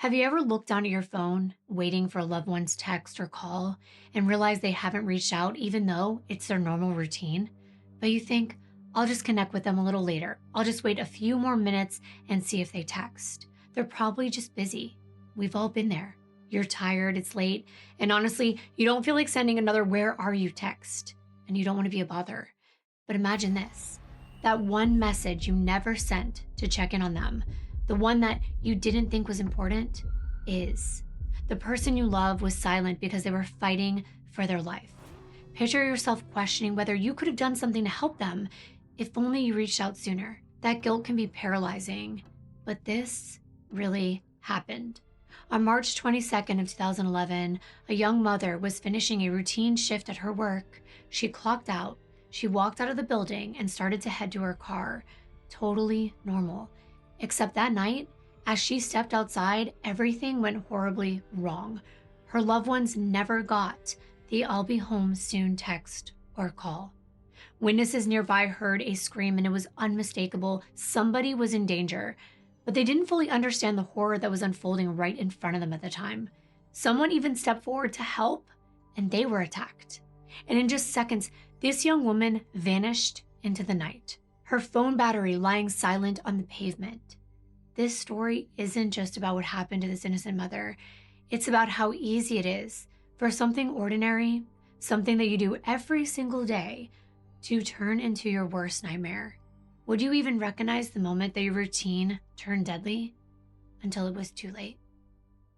Have you ever looked down at your phone, waiting for a loved one's text or call, and realized they haven't reached out even though it's their normal routine? But you think, I'll just connect with them a little later. I'll just wait a few more minutes and see if they text. They're probably just busy. We've all been there. You're tired, it's late, and honestly, you don't feel like sending another "where are you" text, and you don't want to be a bother. But imagine this, that one message you never sent to check in on them, the one that you didn't think was important, is. The person you love was silent because they were fighting for their life. Picture yourself questioning whether you could have done something to help them if only you reached out sooner. That guilt can be paralyzing, but this really happened. On March 22nd of 2011, a young mother was finishing a routine shift at her work. She clocked out. She walked out of the building and started to head to her car. Totally normal. Except that night, as she stepped outside, everything went horribly wrong. Her loved ones never got the "I'll be home soon" text or call. Witnesses nearby heard a scream and it was unmistakable. Somebody was in danger, but they didn't fully understand the horror that was unfolding right in front of them at the time. Someone even stepped forward to help, and they were attacked. And in just seconds, this young woman vanished into the night, her phone battery lying silent on the pavement. This story isn't just about what happened to this innocent mother. It's about how easy it is for something ordinary, something that you do every single day, to turn into your worst nightmare. Would you even recognize the moment that your routine turned deadly? Until it was too late.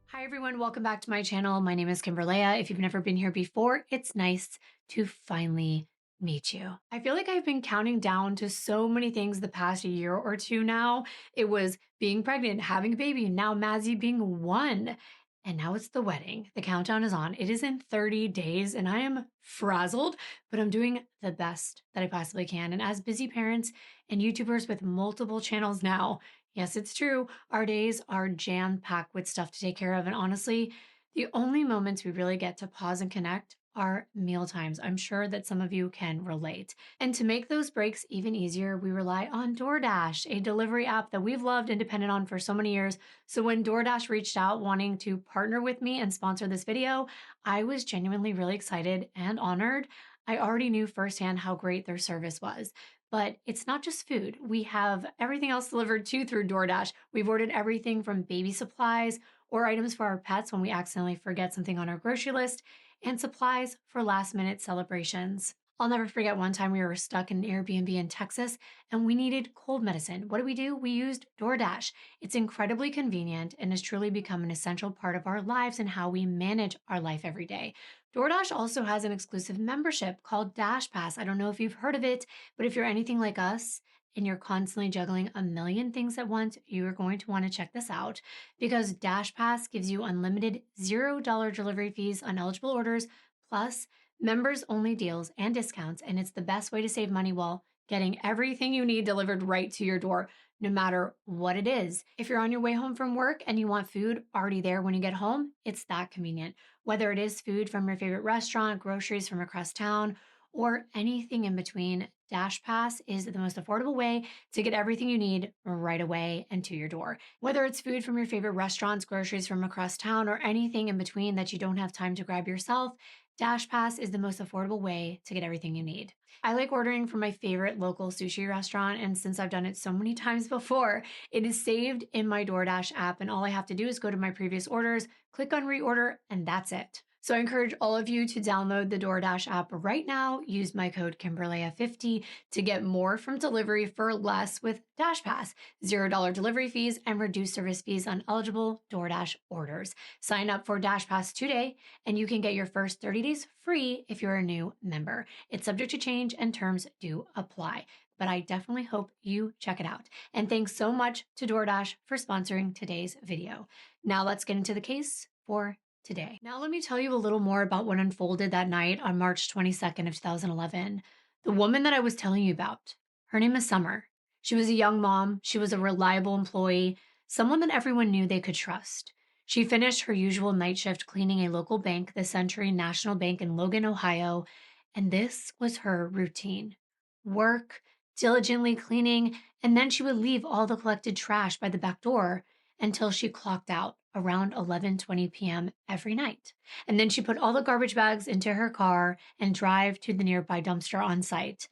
Hi everyone, welcome back to my channel. My name is Kimbyrleigha. If you've never been here before, it's nice to finally meet you. I feel like I've been counting down to so many things the past year or two now. It was being pregnant, having a baby, now Mazzy being one, and now it's the wedding. The countdown is on. It is in 30 days and I am frazzled, but I'm doing the best that I possibly can. And as busy parents and YouTubers with multiple channels now, yes, it's true, our days are jam-packed with stuff to take care of. And honestly, the only moments we really get to pause and connect are meal times. I'm sure that some of you can relate. And to make those breaks even easier, we rely on DoorDash, a delivery app that we've loved and depended on for so many years. So when DoorDash reached out wanting to partner with me and sponsor this video, I was genuinely really excited and honored. I already knew firsthand how great their service was. But it's not just food. We have everything else delivered too through DoorDash. We've ordered everything from baby supplies or items for our pets when we accidentally forget something on our grocery list, and supplies for last-minute celebrations. I'll never forget one time we were stuck in an Airbnb in Texas and we needed cold medicine. What do? We used DoorDash. It's incredibly convenient and has truly become an essential part of our lives and how we manage our life every day. DoorDash also has an exclusive membership called Dash Pass. I don't know if you've heard of it, but if you're anything like us and you're constantly juggling a million things at once, you're going to want to check this out because Dash Pass gives you unlimited $0 delivery fees on eligible orders, plus members only deals and discounts, and it's the best way to save money while getting everything you need delivered right to your door, no matter what it is. If you're on your way home from work and you want food already there when you get home, it's that convenient. Whether it is food from your favorite restaurant, groceries from across town, or anything in between, Dash Pass is the most affordable way to get everything you need right away and to your door. Whether it's food from your favorite restaurants, groceries from across town, or anything in between that you don't have time to grab yourself, Dash Pass is the most affordable way to get everything you need. I like ordering from my favorite local sushi restaurant, and since I've done it so many times before, it is saved in my DoorDash app, and all I have to do is go to my previous orders, click on reorder, and that's it. So I encourage all of you to download the DoorDash app right now. Use my code Kimbyrleigha50 to get more from delivery for less with Dash Pass, $0 delivery fees, and reduced service fees on eligible DoorDash orders. Sign up for Dash Pass today, and you can get your first 30 days free if you're a new member. It's subject to change and terms do apply, but I definitely hope you check it out. And thanks so much to DoorDash for sponsoring today's video. Now let's get into the case for today. Now let me tell you a little more about what unfolded that night on March 22nd of 2011. The woman that I was telling you about, her name is Summer. She was a young mom. She was a reliable employee, someone that everyone knew they could trust. She finished her usual night shift cleaning a local bank, the Century National Bank in Logan, Ohio, and this was her routine. Work, diligently cleaning, and then she would leave all the collected trash by the back door until she clocked out around 11:20 p.m. every night. And then she put all the garbage bags into her car and drive to the nearby dumpster on site.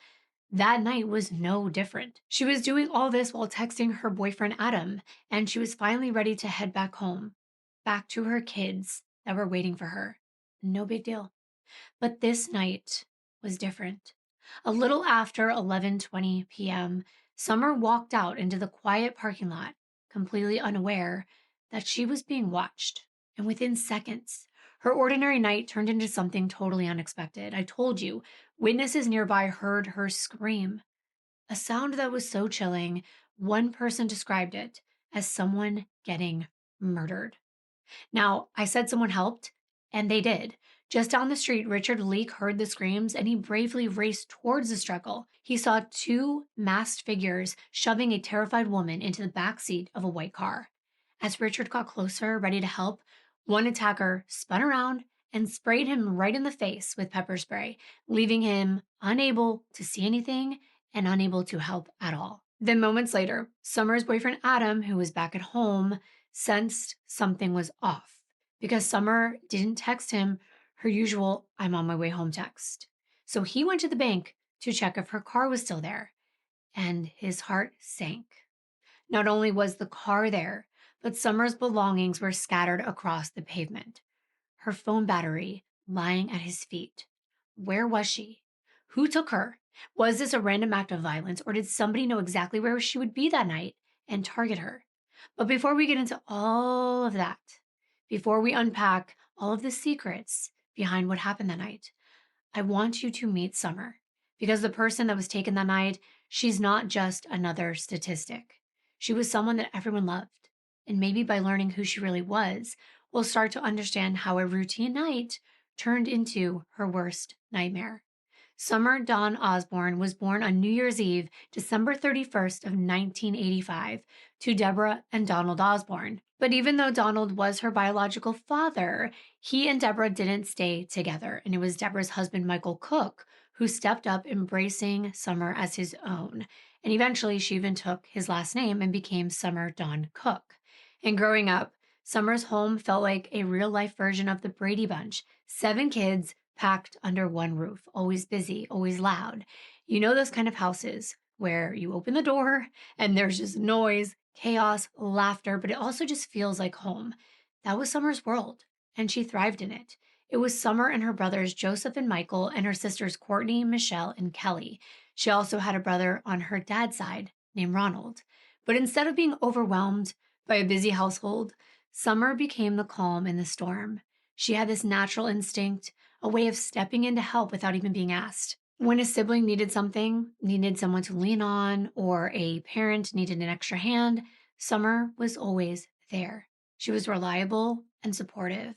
That night was no different. She was doing all this while texting her boyfriend Adam, and she was finally ready to head back home, back to her kids that were waiting for her. No big deal. But this night was different. A little after 11:20 p.m., Summer walked out into the quiet parking lot, completely unaware that she was being watched. And within seconds, her ordinary night turned into something totally unexpected. I told you, witnesses nearby heard her scream, a sound that was so chilling, one person described it as someone getting murdered. Now, I said someone helped, and they did. Just down the street, Richard Leake heard the screams and he bravely raced towards the struggle. He saw two masked figures shoving a terrified woman into the back seat of a white car. As Richard got closer, ready to help, one attacker spun around and sprayed him right in the face with pepper spray, leaving him unable to see anything and unable to help at all. Then moments later, Summer's boyfriend Adam, who was back at home, sensed something was off because Summer didn't text him her usual "I'm on my way home" text. So he went to the bank to check if her car was still there, and his heart sank. Not only was the car there, but Summer's belongings were scattered across the pavement. Her phone battery lying at his feet. Where was she? Who took her? Was this a random act of violence, or did somebody know exactly where she would be that night and target her? But before we get into all of that, before we unpack all of the secrets behind what happened that night, I want you to meet Summer, because the person that was taken that night, she's not just another statistic. She was someone that everyone loved. And maybe by learning who she really was, we'll start to understand how a routine night turned into her worst nightmare. Summer Dawn Osborne was born on New Year's Eve, December 31st of 1985, to Deborah and Donald Osborne. But even though Donald was her biological father, he and Deborah didn't stay together, and it was Deborah's husband, Michael Cook, who stepped up, embracing Summer as his own. And eventually she even took his last name and became Summer Dawn Cook. And growing up, Summer's home felt like a real-life version of the Brady Bunch. 7 kids packed under one roof, always busy, always loud. You know those kind of houses where you open the door and there's just noise, chaos, laughter, but it also just feels like home. That was Summer's world, and she thrived in it. It was Summer and her brothers Joseph and Michael and her sisters Courtney, Michelle, and Kelly. She also had a brother on her dad's side named Ronald. But instead of being overwhelmed by a busy household, Summer became the calm in the storm. She had this natural instinct, a way of stepping in to help without even being asked. When a sibling needed something, needed someone to lean on, or a parent needed an extra hand, Summer was always there. She was reliable and supportive.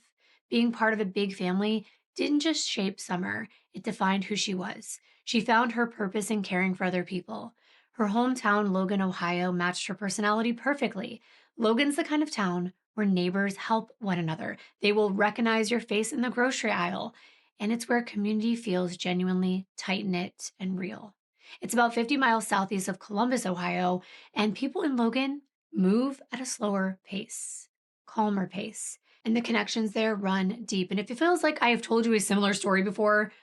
Being part of a big family didn't just shape Summer, it defined who she was. She found her purpose in caring for other people. Her hometown, Logan, Ohio, matched her personality perfectly. Logan's the kind of town where neighbors help one another. They will recognize your face in the grocery aisle. And it's where community feels genuinely tight-knit and real. It's about 50 miles southeast of Columbus, Ohio, and people in Logan move at a slower pace, calmer pace, and the connections there run deep. And if it feels like I have told you a similar story before,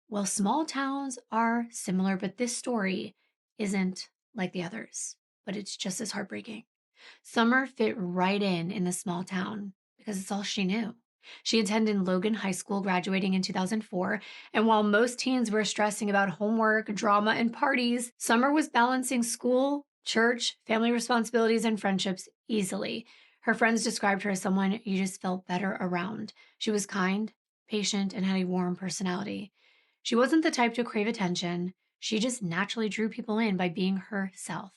well, small towns are similar, but this story isn't like the others, but it's just as heartbreaking. Summer fit right in the small town because it's all she knew. She attended Logan High School, graduating in 2004, and while most teens were stressing about homework, drama, and parties, Summer was balancing school, church, family responsibilities, and friendships easily. Her friends described her as someone you just felt better around. She was kind, patient, and had a warm personality. She wasn't the type to crave attention. She just naturally drew people in by being herself.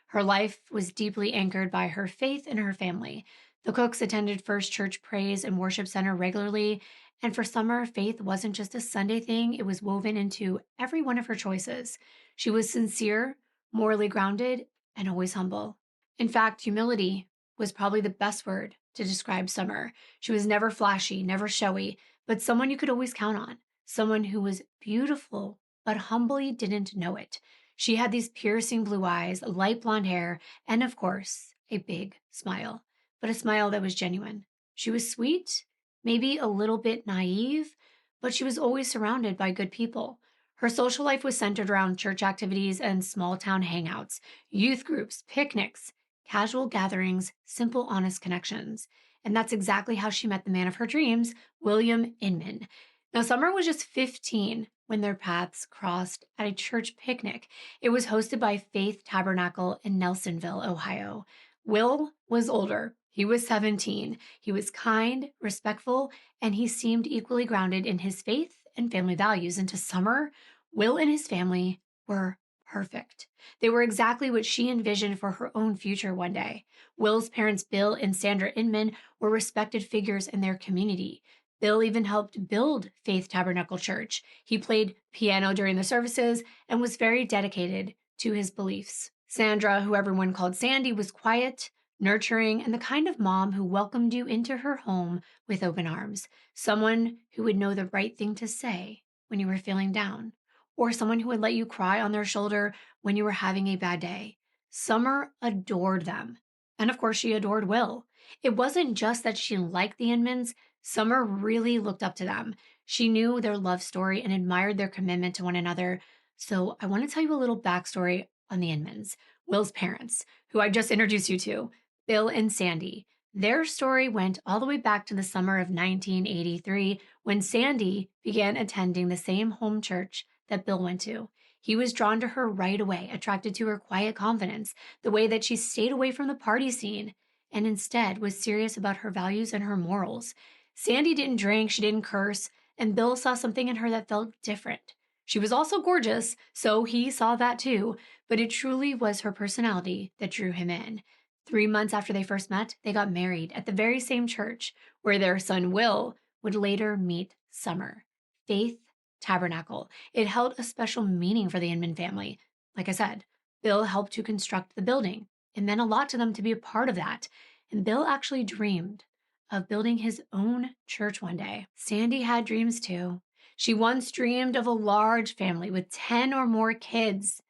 Her life was deeply anchored by her faith and her family. The Cooks attended First Church Praise and Worship Center regularly, and for Summer, faith wasn't just a Sunday thing, it was woven into every one of her choices. She was sincere, morally grounded, and always humble. In fact, humility was probably the best word to describe Summer. She was never flashy, never showy, but someone you could always count on, someone who was beautiful, but humbly didn't know it. She had these piercing blue eyes, light blonde hair, and of course, a big smile, but a smile that was genuine. She was sweet, maybe a little bit naive, but she was always surrounded by good people. Her social life was centered around church activities and small town hangouts, youth groups, picnics, casual gatherings, simple, honest connections. And that's exactly how she met the man of her dreams, William Inman. Now, Summer was just 15 when their paths crossed at a church picnic. It was hosted by Faith Tabernacle in Nelsonville, Ohio. Will was older. He was 17. He was kind, respectful, and he seemed equally grounded in his faith and family values. And to Summer, Will and his family were perfect. They were exactly what she envisioned for her own future one day. Will's parents, Bill and Sandra Inman, were respected figures in their community. Bill even helped build Faith Tabernacle Church. He played piano during the services and was very dedicated to his beliefs. Sandra, who everyone called Sandy, was quiet, nurturing, and the kind of mom who welcomed you into her home with open arms. Someone who would know the right thing to say when you were feeling down, or someone who would let you cry on their shoulder when you were having a bad day. Summer adored them. And of course, she adored Will. It wasn't just that she liked the Inmans, Summer really looked up to them. She knew their love story and admired their commitment to one another. So I want to tell you a little backstory on the Inmans, Will's parents, who I just introduced you to, Bill and Sandy. Their story went all the way back to the summer of 1983 when Sandy began attending the same home church that Bill went to. He was drawn to her right away, attracted to her quiet confidence, the way that she stayed away from the party scene, and instead was serious about her values and her morals. Sandy didn't drink, she didn't curse, and Bill saw something in her that felt different. She was also gorgeous, so he saw that too, but it truly was her personality that drew him in. 3 months after they first met, they got married at the very same church where their son Will would later meet Summer. Faith Tabernacle. It held a special meaning for the Inman family. Like I said, Bill helped to construct the building. It meant a lot to them to be a part of that. And Bill actually dreamed of building his own church one day. Sandy had dreams too. She once dreamed of a large family with 10 or more kids.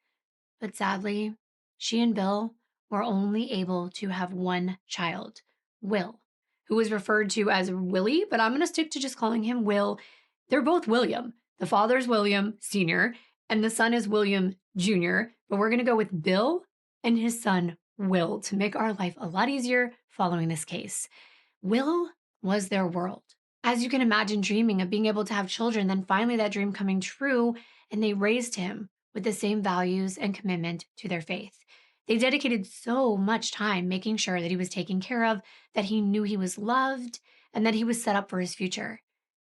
But sadly, she and Bill were only able to have one child, Will, who was referred to as Willie, but I'm going to stick to just calling him Will. They're both William. The father's William Sr., and the son is William Jr., but we're going to go with Bill and his son, Will, to make our life a lot easier following this case. Will was their world. As you can imagine, dreaming of being able to have children, then finally that dream coming true, and they raised him with the same values and commitment to their faith. They dedicated so much time making sure that he was taken care of, that he knew he was loved, and that he was set up for his future.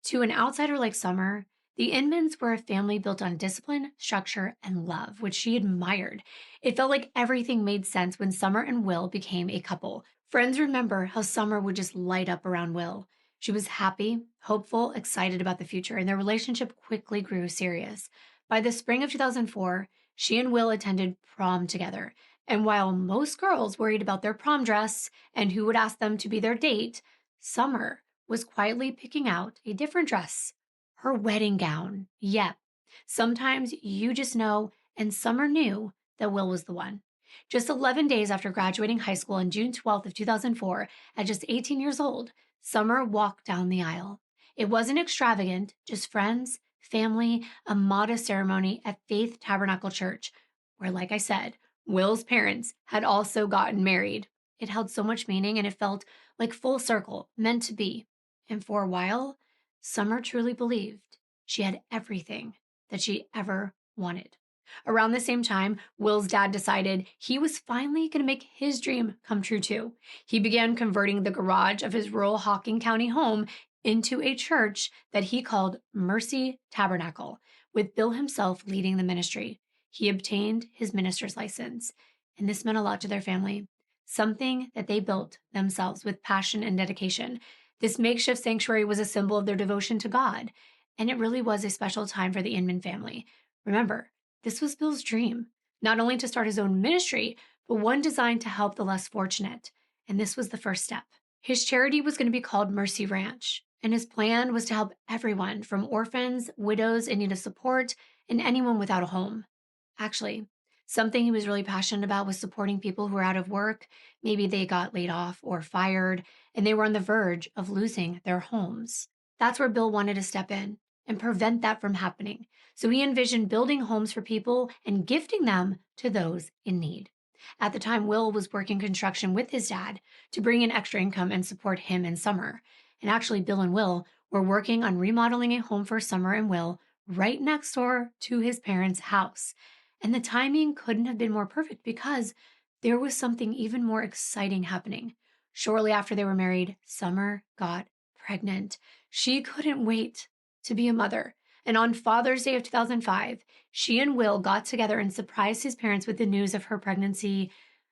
To an outsider like Summer, the Inmans were a family built on discipline, structure, and love, which she admired. It felt like everything made sense when Summer and Will became a couple. Friends remember how Summer would just light up around Will. She was happy, hopeful, excited about the future, and their relationship quickly grew serious. By the spring of 2004, she and Will attended prom together. And while most girls worried about their prom dress and who would ask them to be their date, Summer was quietly picking out a different dress, her wedding gown. Yep. Sometimes you just know, and Summer knew that Will was the one. Just 11 days after graduating high school on June 12th of 2004, at just 18 years old, Summer walked down the aisle. It wasn't extravagant, just friends, family, a modest ceremony at Faith Tabernacle Church, where, like I said, Will's parents had also gotten married. It held so much meaning and it felt like full circle, meant to be. And for a while, Summer truly believed she had everything that she ever wanted. Around the same time, Will's dad decided he was finally going to make his dream come true too. He began converting the garage of his rural Hocking County home into a church that he called Mercy Tabernacle, with Bill himself leading the ministry. He obtained his minister's license, and this meant a lot to their family, something that they built themselves with passion and dedication. This makeshift sanctuary was a symbol of their devotion to God, and it really was a special time for the Inman family. Remember, this was Bill's dream, not only to start his own ministry, but one designed to help the less fortunate. And this was the first step. His charity was going to be called Mercy Ranch, and his plan was to help everyone from orphans, widows in need of support, and anyone without a home. Actually, Something he was really passionate about was supporting people who were out of work. Maybe they got laid off or fired, and they were on the verge of losing their homes. That's where Bill wanted to step in and prevent that from happening. So he envisioned building homes for people and gifting them to those in need. At the time, Will was working construction with his dad to bring in extra income and support him in summer. And actually, Bill and Will were working on remodeling a home for Summer and Will right next door to his parents' house. And the timing couldn't have been more perfect because there was something even more exciting happening. Shortly after they were married, Summer got pregnant. She couldn't wait to be a mother. And on Father's Day of 2005, she and Will got together and surprised his parents with the news of her pregnancy.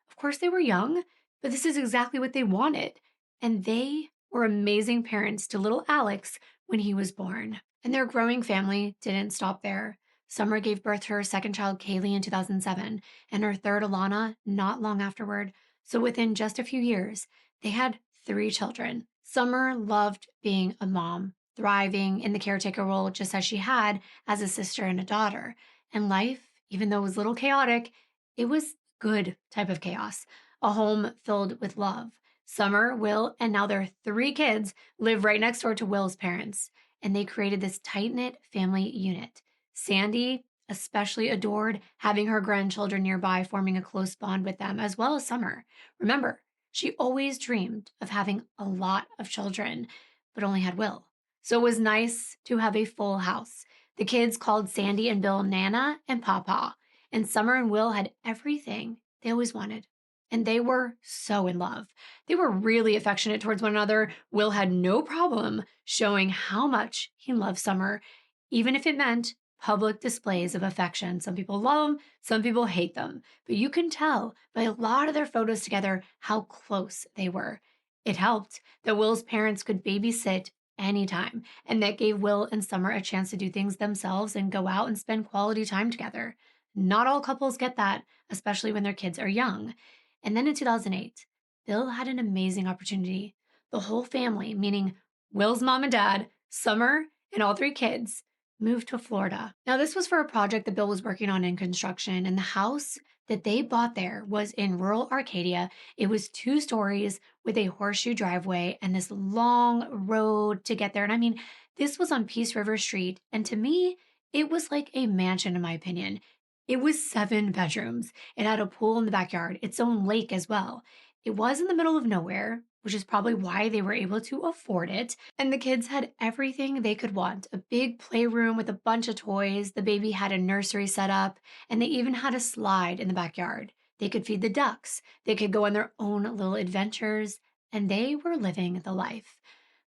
Of course, they were young, but this is exactly what they wanted. And they were amazing parents to little Alex when he was born. And their growing family didn't stop there. Summer gave birth to her second child, Kaylee, in 2007, and her third, Alana, not long afterward. So within just a few years, they had 3 children. Summer loved being a mom, thriving in the caretaker role just as she had as a sister and a daughter. And life, even though it was a little chaotic, it was good type of chaos, a home filled with love. Summer, Will, and now their 3 kids live right next door to Will's parents, and they created this tight-knit family unit. Sandy especially adored having her grandchildren nearby, forming a close bond with them, as well as Summer. Remember, she always dreamed of having a lot of children, but only had Will. So it was nice to have a full house. The kids called Sandy and Bill Nana and Papa, and Summer and Will had everything they always wanted. And they were so in love. They were really affectionate towards one another. Will had no problem showing how much he loved Summer, even if it meant public displays of affection. Some people love them, some people hate them. But you can tell by a lot of their photos together how close they were. It helped that Will's parents could babysit anytime, and that gave Will and Summer a chance to do things themselves and go out and spend quality time together. Not all couples get that, especially when their kids are young. And then in 2008, Bill had an amazing opportunity. The whole family, meaning Will's mom and dad, Summer, and all 3 kids, moved to Florida. Now, this was for a project that Bill was working on in construction, and the house that they bought there was in rural Arcadia. It was 2 stories with a horseshoe driveway and this long road to get there. And I mean, this was on Peace River Street, and to me, it was like a mansion, in my opinion. It was 7 bedrooms. It had a pool in the backyard, its own lake as well. It was in the middle of nowhere, which is probably why they were able to afford it. And the kids had everything they could want, a big playroom with a bunch of toys. The baby had a nursery set up, and they even had a slide in the backyard. They could feed the ducks, they could go on their own little adventures, and they were living the life.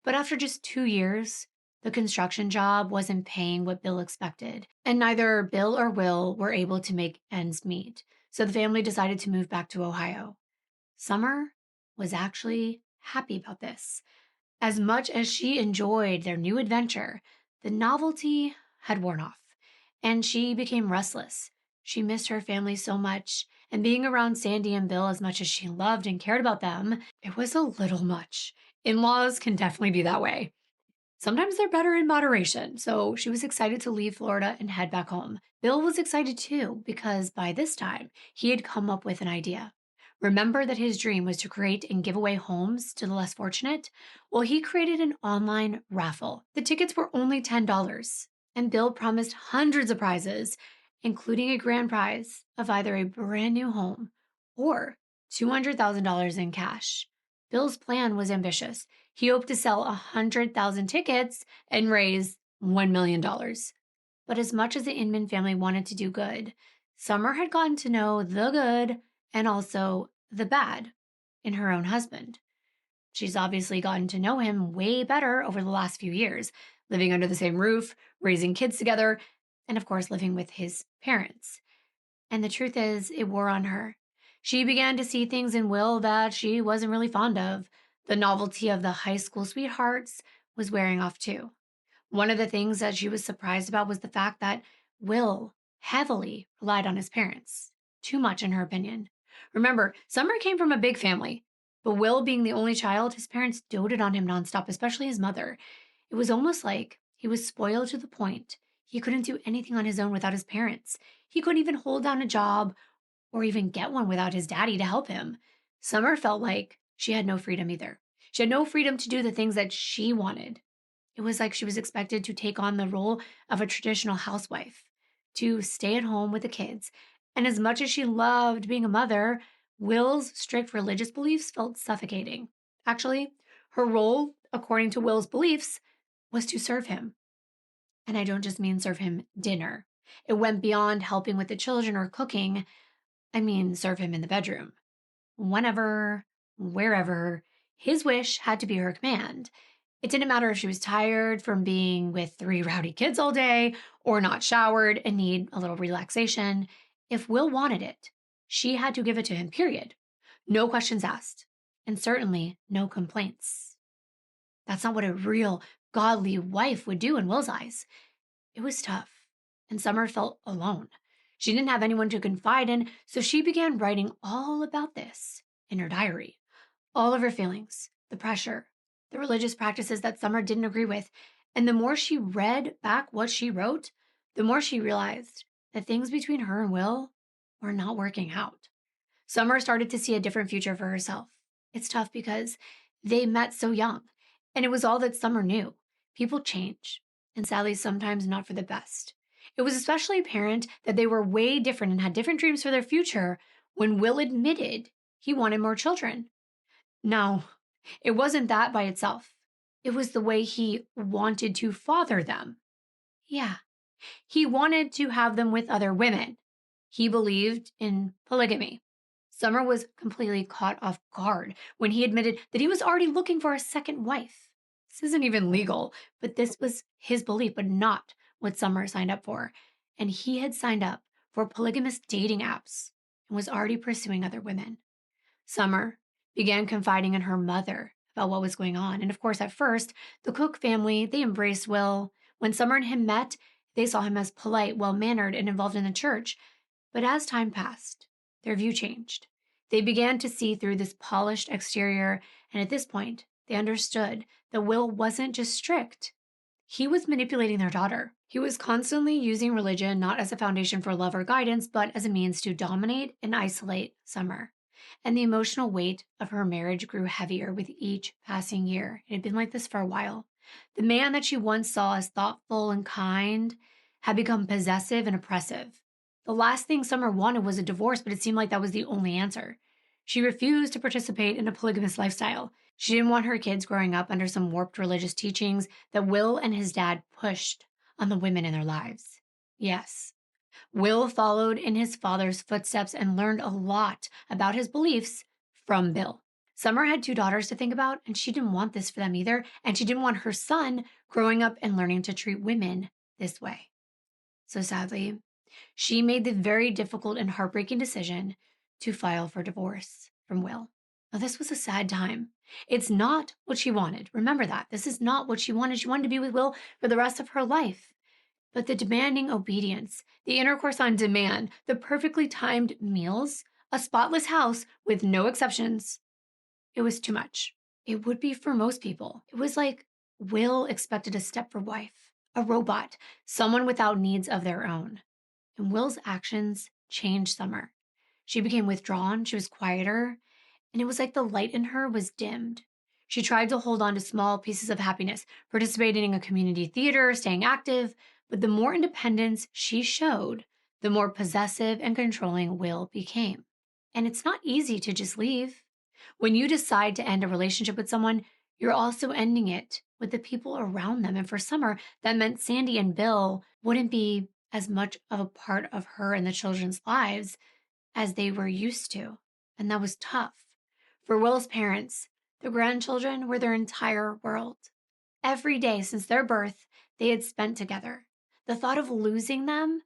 But after just 2 years, the construction job wasn't paying what Bill expected, and neither Bill or Will were able to make ends meet. So the family decided to move back to Ohio. Summer was actually happy about this. As much as she enjoyed their new adventure, the novelty had worn off, and she became restless. She missed her family so much, and being around Sandy and Bill as much as she loved and cared about them, it was a little much. In-laws can definitely be that way. Sometimes they're better in moderation, so she was excited to leave Florida and head back home. Bill was excited too, because by this time, he had come up with an idea. Remember that his dream was to create and give away homes to the less fortunate? Well, he created an online raffle. The tickets were only $10, and Bill promised hundreds of prizes, including a grand prize of either a brand new home or $200,000 in cash. Bill's plan was ambitious. He hoped to sell 100,000 tickets and raise $1 million. But as much as the Inman family wanted to do good, Summer had gotten to know the good and also the bad in her own husband. She's obviously gotten to know him way better over the last few years, living under the same roof, raising kids together, and of course, living with his parents. And the truth is, it wore on her. She began to see things in Will that she wasn't really fond of. The novelty of the high school sweethearts was wearing off too. One of the things that she was surprised about was the fact that Will heavily relied on his parents. Too much, in her opinion. Remember, Summer came from a big family, but Will being the only child, his parents doted on him nonstop, especially his mother. It was almost like he was spoiled to the point he couldn't do anything on his own without his parents. He couldn't even hold down a job or even get one without his daddy to help him. Summer felt like she had no freedom either. She had no freedom to do the things that she wanted. It was like she was expected to take on the role of a traditional housewife, to stay at home with the kids. And as much as she loved being a mother, Will's strict religious beliefs felt suffocating. Actually, her role, according to Will's beliefs, was to serve him. And I don't just mean serve him dinner. It went beyond helping with the children or cooking. I mean, serve him in the bedroom. Whenever, wherever, his wish had to be her command. It didn't matter if she was tired from being with three rowdy kids all day or not showered and need a little relaxation. If Will wanted it, she had to give it to him, period. No questions asked, and certainly no complaints. That's not what a real godly wife would do in Will's eyes. It was tough, and Summer felt alone. She didn't have anyone to confide in, so she began writing all about this in her diary. All of her feelings, the pressure, the religious practices that Summer didn't agree with. And the more she read back what she wrote, the more she realized that things between her and Will were not working out. Summer started to see a different future for herself. It's tough because they met so young, and it was all that Summer knew. People change, and sadly, sometimes not for the best. It was especially apparent that they were way different and had different dreams for their future when Will admitted he wanted more children. No, it wasn't that by itself. It was the way he wanted to father them. Yeah, he wanted to have them with other women. He believed in polygamy. Summer was completely caught off guard when he admitted that he was already looking for a second wife. This isn't even legal, but this was his belief, but not what Summer signed up for. And he had signed up for polygamous dating apps and was already pursuing other women. Summer began confiding in her mother about what was going on. And of course, at first, the Cook family, they embraced Will. When Summer and him met, they saw him as polite, well-mannered, and involved in the church. But as time passed, their view changed. They began to see through this polished exterior, and at this point, they understood that Will wasn't just strict. He was manipulating their daughter. He was constantly using religion not as a foundation for love or guidance, but as a means to dominate and isolate Summer. And the emotional weight of her marriage grew heavier with each passing year. It had been like this for a while. The man that she once saw as thoughtful and kind had become possessive and oppressive. The last thing Summer wanted was a divorce, but it seemed like that was the only answer. She refused to participate in a polygamous lifestyle. She didn't want her kids growing up under some warped religious teachings that Will and his dad pushed on the women in their lives. Yes, Will followed in his father's footsteps and learned a lot about his beliefs from Bill. Summer had two daughters to think about, and she didn't want this for them either, and she didn't want her son growing up and learning to treat women this way. So sadly, she made the very difficult and heartbreaking decision to file for divorce from Will. Now, this was a sad time. It's not what she wanted. Remember that. This is not what she wanted. She wanted to be with Will for the rest of her life. But the demanding obedience, the intercourse on demand, the perfectly timed meals, a spotless house with no exceptions, it was too much. It would be for most people. It was like Will expected a stepford wife, a robot, someone without needs of their own. And Will's actions changed Summer. She became withdrawn, she was quieter, and it was like the light in her was dimmed. She tried to hold on to small pieces of happiness, participating in a community theater, staying active, but the more independence she showed, the more possessive and controlling Will became. And it's not easy to just leave. When you decide to end a relationship with someone, you're also ending it with the people around them. And for Summer, that meant Sandy and Bill wouldn't be as much of a part of her and the children's lives as they were used to. And that was tough. For Will's parents, the grandchildren were their entire world. Every day since their birth, they had spent together. The thought of losing them,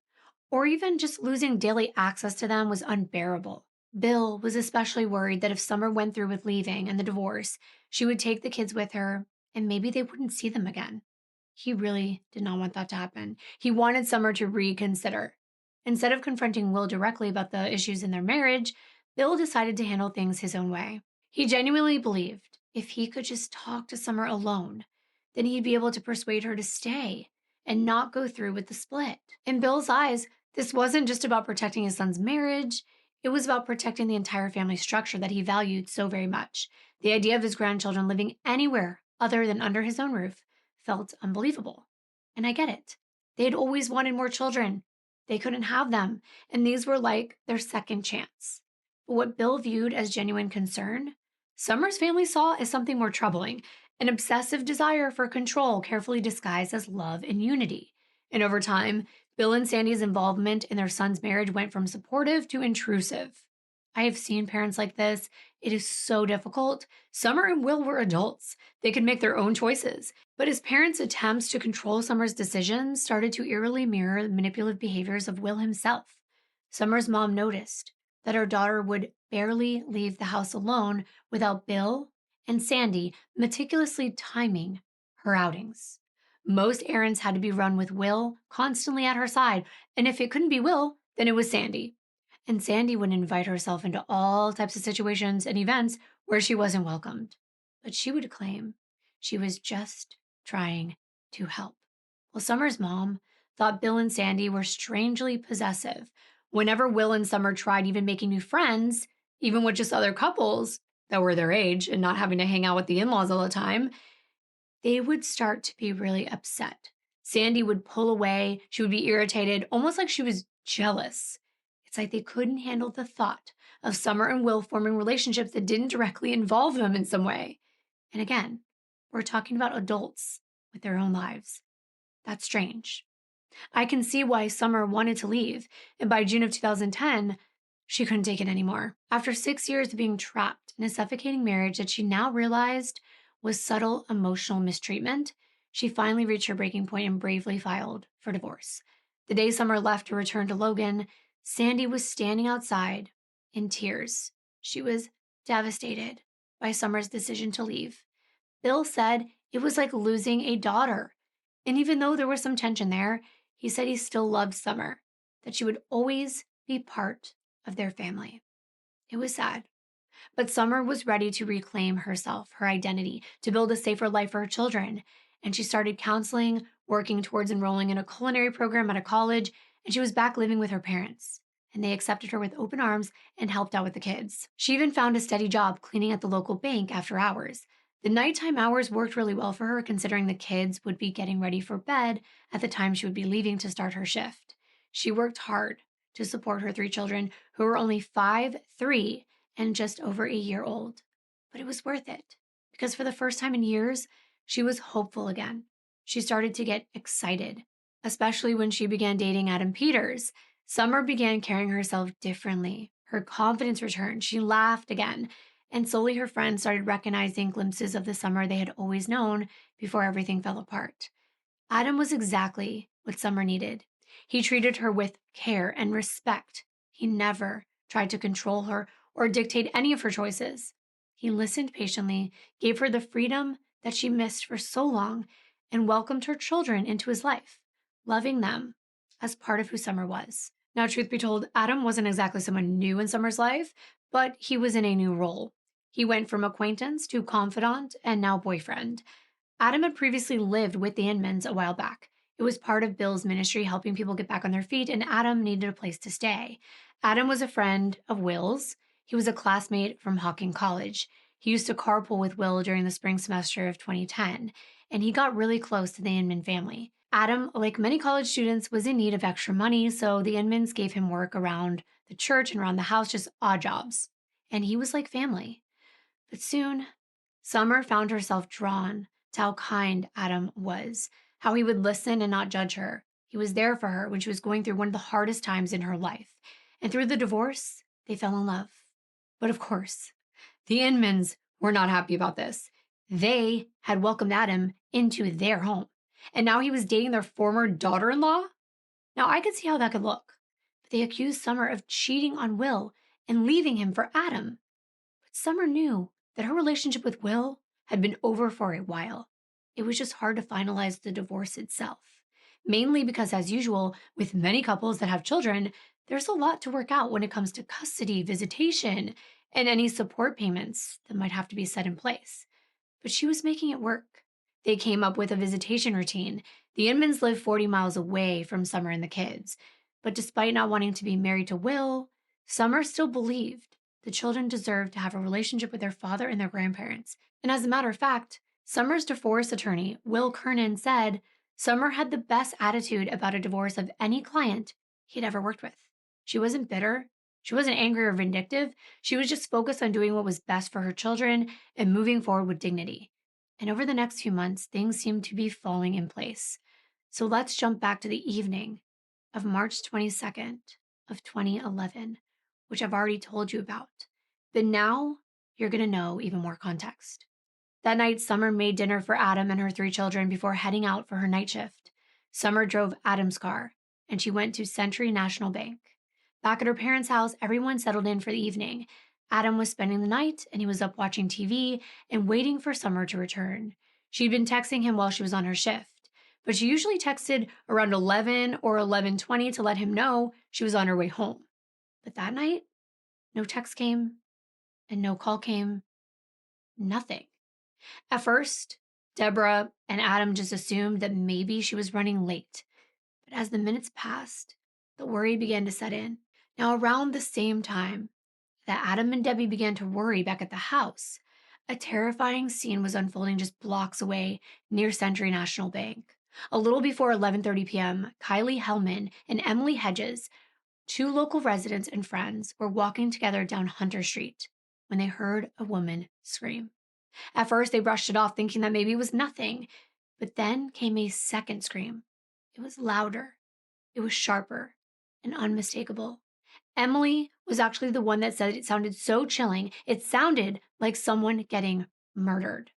or even just losing daily access to them, was unbearable. Bill was especially worried that if Summer went through with leaving and the divorce, she would take the kids with her and maybe they wouldn't see them again. He really did not want that to happen. He wanted Summer to reconsider. Instead of confronting Will directly about the issues in their marriage, Bill decided to handle things his own way. He genuinely believed if he could just talk to Summer alone, then he'd be able to persuade her to stay and not go through with the split. In Bill's eyes, this wasn't just about protecting his son's marriage. It was about protecting the entire family structure that he valued so very much. The idea of his grandchildren living anywhere other than under his own roof felt unbelievable. And I get it. They had always wanted more children. They couldn't have them, and these were like their second chance. But what Bill viewed as genuine concern, Summer's family saw as something more troubling, an obsessive desire for control carefully disguised as love and unity. And over time, Bill and Sandy's involvement in their son's marriage went from supportive to intrusive. I have seen parents like this. It is so difficult. Summer and Will were adults. They could make their own choices. But his parents' attempts to control Summer's decisions started to eerily mirror the manipulative behaviors of Will himself. Summer's mom noticed that her daughter would barely leave the house alone without Bill and Sandy meticulously timing her outings. Most errands had to be run with Will constantly at her side, and if it couldn't be Will, then it was Sandy. And Sandy would invite herself into all types of situations and events where she wasn't welcomed. But she would claim she was just trying to help. Well, Summer's mom thought Bill and Sandy were strangely possessive. Whenever Will and Summer tried even making new friends, even with just other couples that were their age and not having to hang out with the in-laws all the time, they would start to be really upset. Sandy would pull away. She would be irritated, almost like she was jealous. It's like they couldn't handle the thought of Summer and Will forming relationships that didn't directly involve them in some way. And again, we're talking about adults with their own lives. That's strange. I can see why Summer wanted to leave, and by June of 2010, she couldn't take it anymore. After 6 years of being trapped in a suffocating marriage that she now realized was subtle emotional mistreatment, she finally reached her breaking point and bravely filed for divorce. The day Summer left to return to Logan, Sandy was standing outside in tears. She was devastated by Summer's decision to leave. Bill said it was like losing a daughter. And even though there was some tension there, he said he still loved Summer, that she would always be part of their family. It was sad. But Summer was ready to reclaim herself, her identity, to build a safer life for her children. And she started counseling, working towards enrolling in a culinary program at a college, and she was back living with her parents. And they accepted her with open arms and helped out with the kids. She even found a steady job cleaning at the local bank after hours. The nighttime hours worked really well for her, considering the kids would be getting ready for bed at the time she would be leaving to start her shift. She worked hard to support her 3 children, who were only 5, 3, and just over a year old. But it was worth it, because for the first time in years, she was hopeful again. She started to get excited, especially when she began dating Adam Peters. Summer began carrying herself differently. Her confidence returned. She laughed again. And slowly her friends started recognizing glimpses of the Summer they had always known before everything fell apart. Adam was exactly what Summer needed. He treated her with care and respect. He never tried to control her or dictate any of her choices. He listened patiently, gave her the freedom that she missed for so long, and welcomed her children into his life, loving them as part of who Summer was. Now, truth be told, Adam wasn't exactly someone new in Summer's life, but he was in a new role. He went from acquaintance to confidant and now boyfriend. Adam had previously lived with the Inmans a while back. It was part of Bill's ministry helping people get back on their feet, and Adam needed a place to stay. Adam was a friend of Will's. He was a classmate from Hawking College. He used to carpool with Will during the spring semester of 2010, and he got really close to the Inman family. Adam, like many college students, was in need of extra money, so the Inmans gave him work around the church and around the house, just odd jobs. And he was like family. But soon, Summer found herself drawn to how kind Adam was, how he would listen and not judge her. He was there for her when she was going through one of the hardest times in her life. And through the divorce, they fell in love. But of course, the Inmans were not happy about this. They had welcomed Adam into their home, and now he was dating their former daughter-in-law? Now, I could see how that could look, but they accused Summer of cheating on Will and leaving him for Adam. But Summer knew that her relationship with Will had been over for a while. It was just hard to finalize the divorce itself, mainly because, as usual, with many couples that have children, there's a lot to work out when it comes to custody, visitation, and any support payments that might have to be set in place. But she was making it work. They came up with a visitation routine. The Inmans lived 40 miles away from Summer and the kids. But despite not wanting to be married to Will, Summer still believed the children deserved to have a relationship with their father and their grandparents. And as a matter of fact, Summer's divorce attorney, Will Kernan, said Summer had the best attitude about a divorce of any client he'd ever worked with. She wasn't bitter. She wasn't angry or vindictive. She was just focused on doing what was best for her children and moving forward with dignity. And over the next few months, things seemed to be falling in place. So let's jump back to the evening of March 22nd of 2011, which I've already told you about. But now you're going to know even more context. That night, Summer made dinner for Adam and her 3 children before heading out for her night shift. Summer drove Adam's car, and she went to Century National Bank. Back at her parents' house, everyone settled in for the evening. Adam was spending the night, and he was up watching TV and waiting for Summer to return. She'd been texting him while she was on her shift, but she usually texted around 11 or 11:20 to let him know she was on her way home. But that night, no text came and no call came, nothing. At first, Deborah and Adam just assumed that maybe she was running late. But as the minutes passed, the worry began to set in. Now, around the same time that Adam and Debbie began to worry back at the house, a terrifying scene was unfolding just blocks away near Century National Bank. A little before 11:30 p.m., Kylie Hellman and Emily Hedges, 2 local residents and friends, were walking together down Hunter Street when they heard a woman scream. At first, they brushed it off, thinking that maybe it was nothing. But then came a second scream. It was louder. It was sharper and unmistakable. Emily was actually the one that said it sounded so chilling. It sounded like someone getting murdered.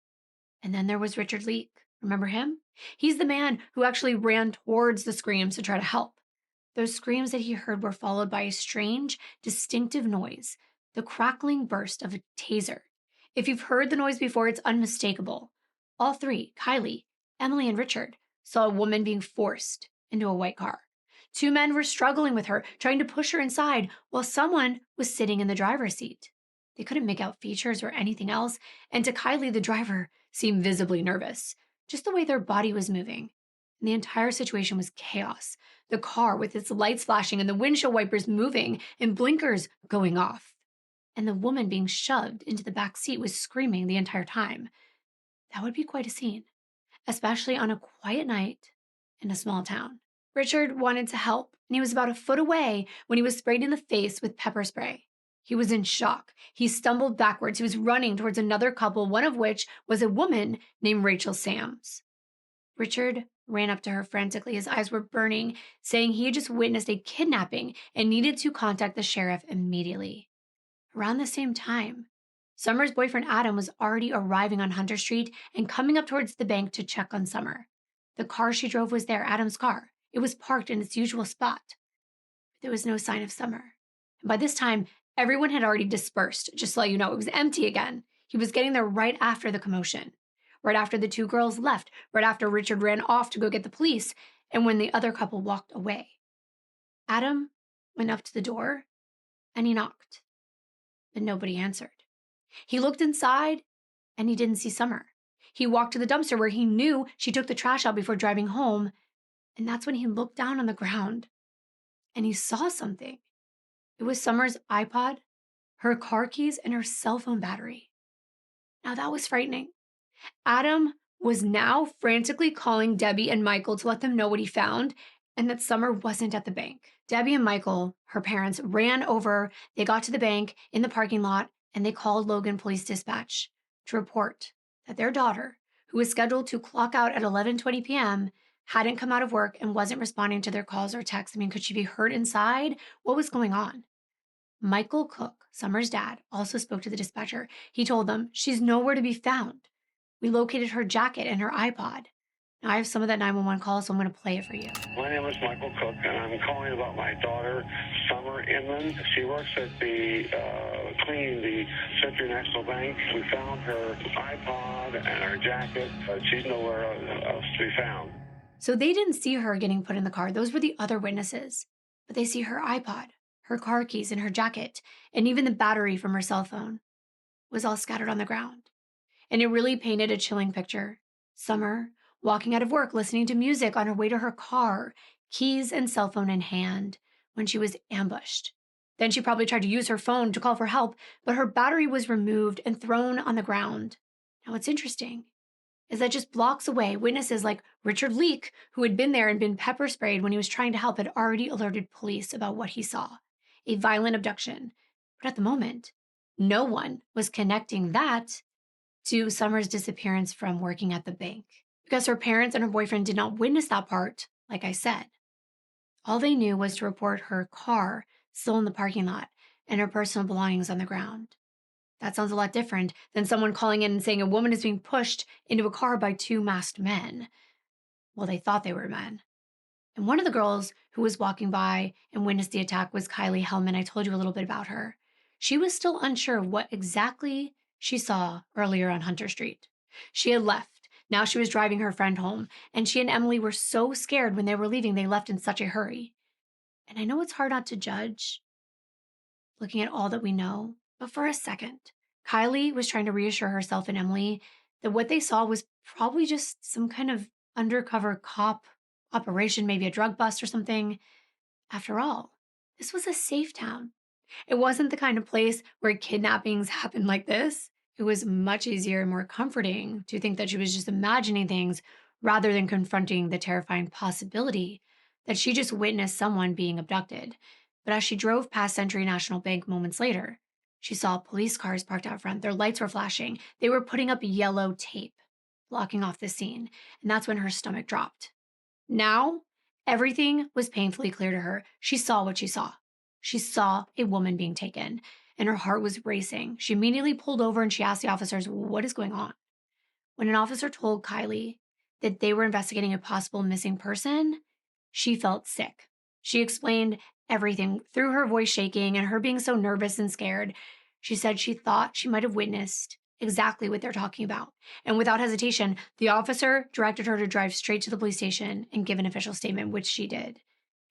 And then there was Richard Leak. Remember him? He's the man who actually ran towards the screams to try to help. Those screams that he heard were followed by a strange, distinctive noise, the crackling burst of a taser. If you've heard the noise before, it's unmistakable. All 3, Kylie, Emily, and Richard, saw a woman being forced into a white car. 2 men were struggling with her, trying to push her inside, while someone was sitting in the driver's seat. They couldn't make out features or anything else, and to Kylie, the driver seemed visibly nervous, just the way their body was moving. And the entire situation was chaos. The car with its lights flashing and the windshield wipers moving and blinkers going off. And the woman being shoved into the back seat was screaming the entire time. That would be quite a scene, especially on a quiet night in a small town. Richard wanted to help, and he was about a foot away when he was sprayed in the face with pepper spray. He was in shock. He stumbled backwards. He was running towards another couple, one of which was a woman named Rachel Sams. Richard ran up to her frantically. His eyes were burning, saying he had just witnessed a kidnapping and needed to contact the sheriff immediately. Around the same time, Summer's boyfriend Adam was already arriving on Hunter Street and coming up towards the bank to check on Summer. The car she drove was there, Adam's car. It was parked in its usual spot. But there was no sign of Summer. And by this time, everyone had already dispersed. Just to let you know, it was empty again. He was getting there right after the commotion, right after the 2 girls left, right after Richard ran off to go get the police, and when the other couple walked away. Adam went up to the door, and he knocked. But nobody answered. He looked inside, and he didn't see Summer. He walked to the dumpster where he knew she took the trash out before driving home, and that's when he looked down on the ground, and he saw something. It was Summer's iPod, her car keys, and her cell phone battery. Now that was frightening. Adam was now frantically calling Debbie and Michael to let them know what he found and that Summer wasn't at the bank. Debbie and Michael, her parents, ran over. They got to the bank in the parking lot, and they called Logan Police Dispatch to report that their daughter, who was scheduled to clock out at 11:20 p.m., hadn't come out of work and wasn't responding to their calls or texts. I mean, could she be hurt inside? What was going on? Michael Cook, Summer's dad, also spoke to the dispatcher. He told them, she's nowhere to be found. We located her jacket and her iPod. Now, I have some of that 911 call, so I'm going to play it for you. My name is Michael Cook, and I'm calling about my daughter, Summer Inman. She works at cleaning the Century National Bank. We found her iPod and her jacket. She's nowhere else to be found. So they didn't see her getting put in the car. Those were the other witnesses. But they see her iPod, her car keys, and her jacket, and even the battery from her cell phone was all scattered on the ground. And it really painted a chilling picture. Summer, walking out of work, listening to music on her way to her car, keys and cell phone in hand, when she was ambushed Then she probably tried to use her phone to call for help, but her battery was removed and thrown on the ground. Now, what's interesting is that just blocks away, witnesses like Richard Leake, who had been there and been pepper sprayed when he was trying to help, had already alerted police about what he saw, a violent abduction. But at the moment, no one was connecting that to Summer's disappearance from working at the bank, because her parents and her boyfriend did not witness that part, like I said. All they knew was to report her car still in the parking lot and her personal belongings on the ground. That sounds a lot different than someone calling in and saying a woman is being pushed into a car by two masked men. Well, they thought they were men. And one of the girls who was walking by and witnessed the attack was Kylie Hellman. I told you a little bit about her. She was still unsure of what exactly she saw earlier on Hunter Street. She had left. Now she was driving her friend home, and she and Emily were so scared when they were leaving, they left in such a hurry. And I know it's hard not to judge, looking at all that we know, but for a second, Kylie was trying to reassure herself and Emily that what they saw was probably just some kind of undercover cop operation, maybe a drug bust or something. After all, this was a safe town. It wasn't the kind of place where kidnappings happen like this. It was much easier and more comforting to think that she was just imagining things rather than confronting the terrifying possibility that she just witnessed someone being abducted. But as she drove past Century National Bank moments later, she saw police cars parked out front. Their lights were flashing. They were putting up yellow tape, blocking off the scene. And that's when her stomach dropped. Now, everything was painfully clear to her. She saw what she saw. She saw a woman being taken, and her heart was racing. She immediately pulled over and she asked the officers, what is going on? When an officer told Kylie that they were investigating a possible missing person, she felt sick. She explained everything through her voice shaking and her being so nervous and scared. She said she thought she might have witnessed exactly what they're talking about. And without hesitation, the officer directed her to drive straight to the police station and give an official statement, which she did.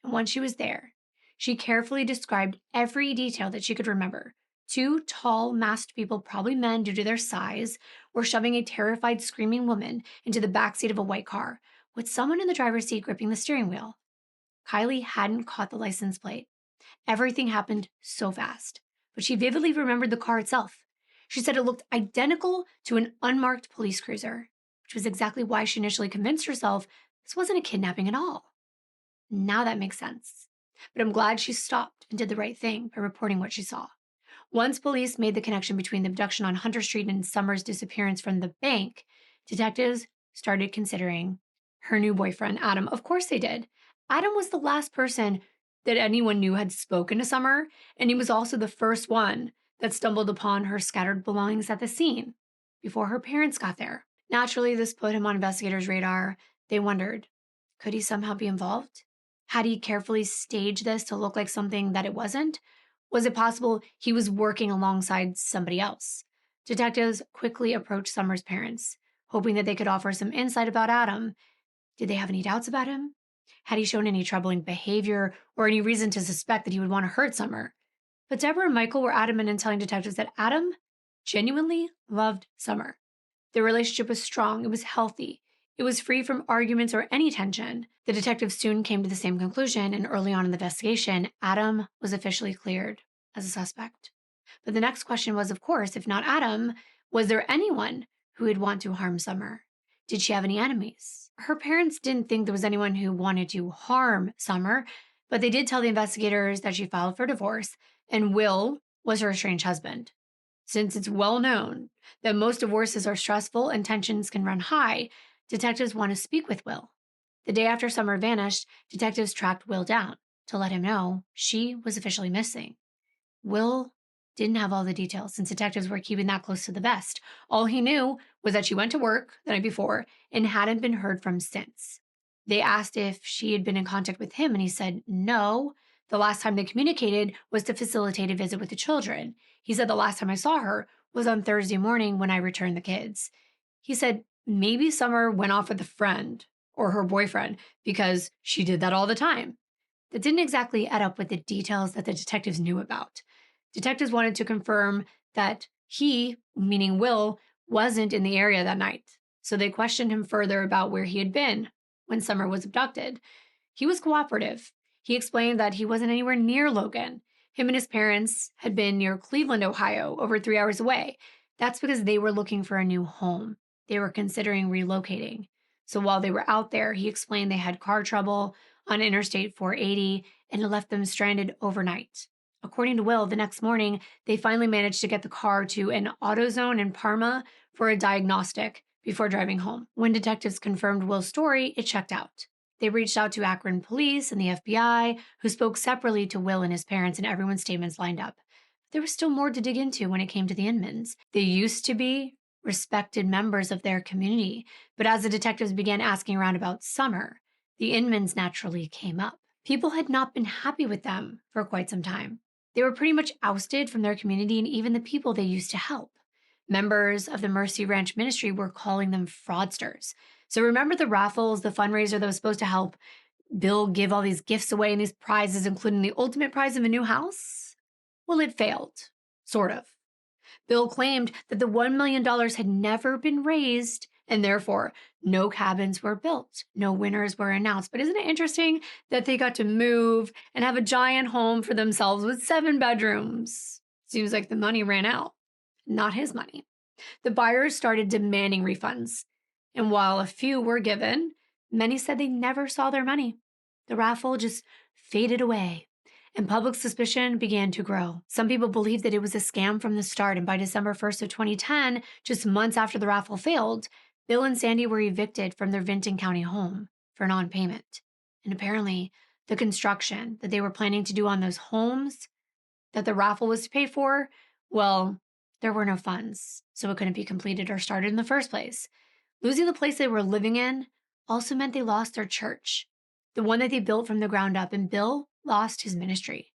And once she was there, she carefully described every detail that she could remember. Two tall, masked people, probably men due to their size, were shoving a terrified, screaming woman into the backseat of a white car, with someone in the driver's seat gripping the steering wheel. Kylie hadn't caught the license plate. Everything happened so fast, but she vividly remembered the car itself. She said it looked identical to an unmarked police cruiser, which was exactly why she initially convinced herself this wasn't a kidnapping at all. Now that makes sense. But I'm glad she stopped and did the right thing by reporting what she saw. Once police made the connection between the abduction on Hunter Street and Summer's disappearance from the bank, detectives started considering her new boyfriend, Adam. Of course they did. Adam was the last person that anyone knew had spoken to Summer, and he was also the first one that stumbled upon her scattered belongings at the scene before her parents got there. Naturally, this put him on investigators' radar. They wondered, could he somehow be involved? Had he carefully staged this to look like something that it wasn't? Was it possible he was working alongside somebody else? Detectives quickly approached Summer's parents, hoping that they could offer some insight about Adam. Did they have any doubts about him? Had he shown any troubling behavior or any reason to suspect that he would want to hurt Summer? But Deborah and Michael were adamant in telling detectives that Adam genuinely loved Summer. Their relationship was strong. It was healthy. It was free from arguments or any tension. The detectives soon came to the same conclusion, and early on in the investigation, Adam was officially cleared as a suspect. But the next question was, of course, if not Adam, was there anyone who would want to harm Summer? Did she have any enemies? Her parents didn't think there was anyone who wanted to harm Summer, but they did tell the investigators that she filed for divorce, and Will was her estranged husband. Since it's well known that most divorces are stressful and tensions can run high, detectives want to speak with Will. The day after Summer vanished, detectives tracked Will down to let him know she was officially missing. Will didn't have all the details since detectives were keeping that close to the vest. All he knew was that she went to work the night before and hadn't been heard from since. They asked if she had been in contact with him, and he said no. The last time they communicated was to facilitate a visit with the children. He said the last time I saw her was on Thursday morning when I returned the kids. He said maybe Summer went off with a friend or her boyfriend because she did that all the time. That didn't exactly add up with the details that the detectives knew about. Detectives wanted to confirm that he, meaning Will, wasn't in the area that night. So they questioned him further about where he had been when Summer was abducted. He was cooperative. He explained that he wasn't anywhere near Logan, Him and his parents had been near Cleveland, Ohio, over 3 hours away. That's because they were looking for a new home. They were considering relocating. So while they were out there, he explained they had car trouble on Interstate 480 and it left them stranded overnight. According to Will, the next morning, they finally managed to get the car to an AutoZone in Parma for a diagnostic before driving home. When detectives confirmed Will's story, it checked out. They reached out to Akron police and the FBI, who spoke separately to Will and his parents, and everyone's statements lined up. There was still more to dig into when it came to the Inmans. They used to be respected members of their community, but as the detectives began asking around about Summer, the Inmans naturally came up. People had not been happy with them for quite some time. They were pretty much ousted from their community and even the people they used to help. Members of the Mercy Ranch ministry were calling them fraudsters. So remember the raffles, the fundraiser that was supposed to help Bill give all these gifts away and these prizes, including the ultimate prize of a new house? Well, it failed, sort of. Bill claimed that the $1 million had never been raised, and therefore no cabins were built, no winners were announced. But isn't it interesting that they got to move and have a giant home for themselves with 7 bedrooms? Seems like the money ran out. Not his money. The buyers started demanding refunds, and while a few were given, many said they never saw their money. The raffle just faded away, and public suspicion began to grow. Some people believed that it was a scam from the start, and by December 1st of 2010, just months after the raffle failed, Bill and Sandy were evicted from their Vinton County home for non-payment. And apparently, the construction that they were planning to do on those homes that the raffle was to pay for, well, there were no funds, so it couldn't be completed or started in the first place. Losing the place they were living in also meant they lost their church, the one that they built from the ground up, and Bill lost his ministry.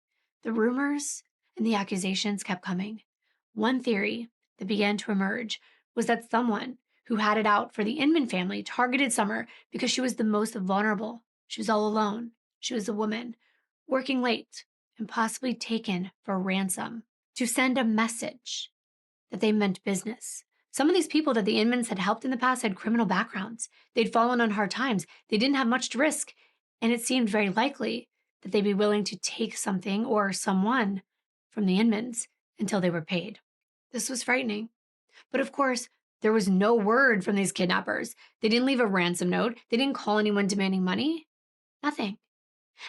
The rumors and the accusations kept coming. One theory that began to emerge was that someone who had it out for the Inman family targeted Summer because she was the most vulnerable. She was all alone. She was a woman, working late, and possibly taken for ransom to send a message that they meant business. Some of these people that the Inmans had helped in the past had criminal backgrounds. They'd fallen on hard times. They didn't have much to risk, and it seemed very likely that they'd be willing to take something or someone from the Inmans until they were paid. This was frightening. But of course, there was no word from these kidnappers. They didn't leave a ransom note. They didn't call anyone demanding money. Nothing.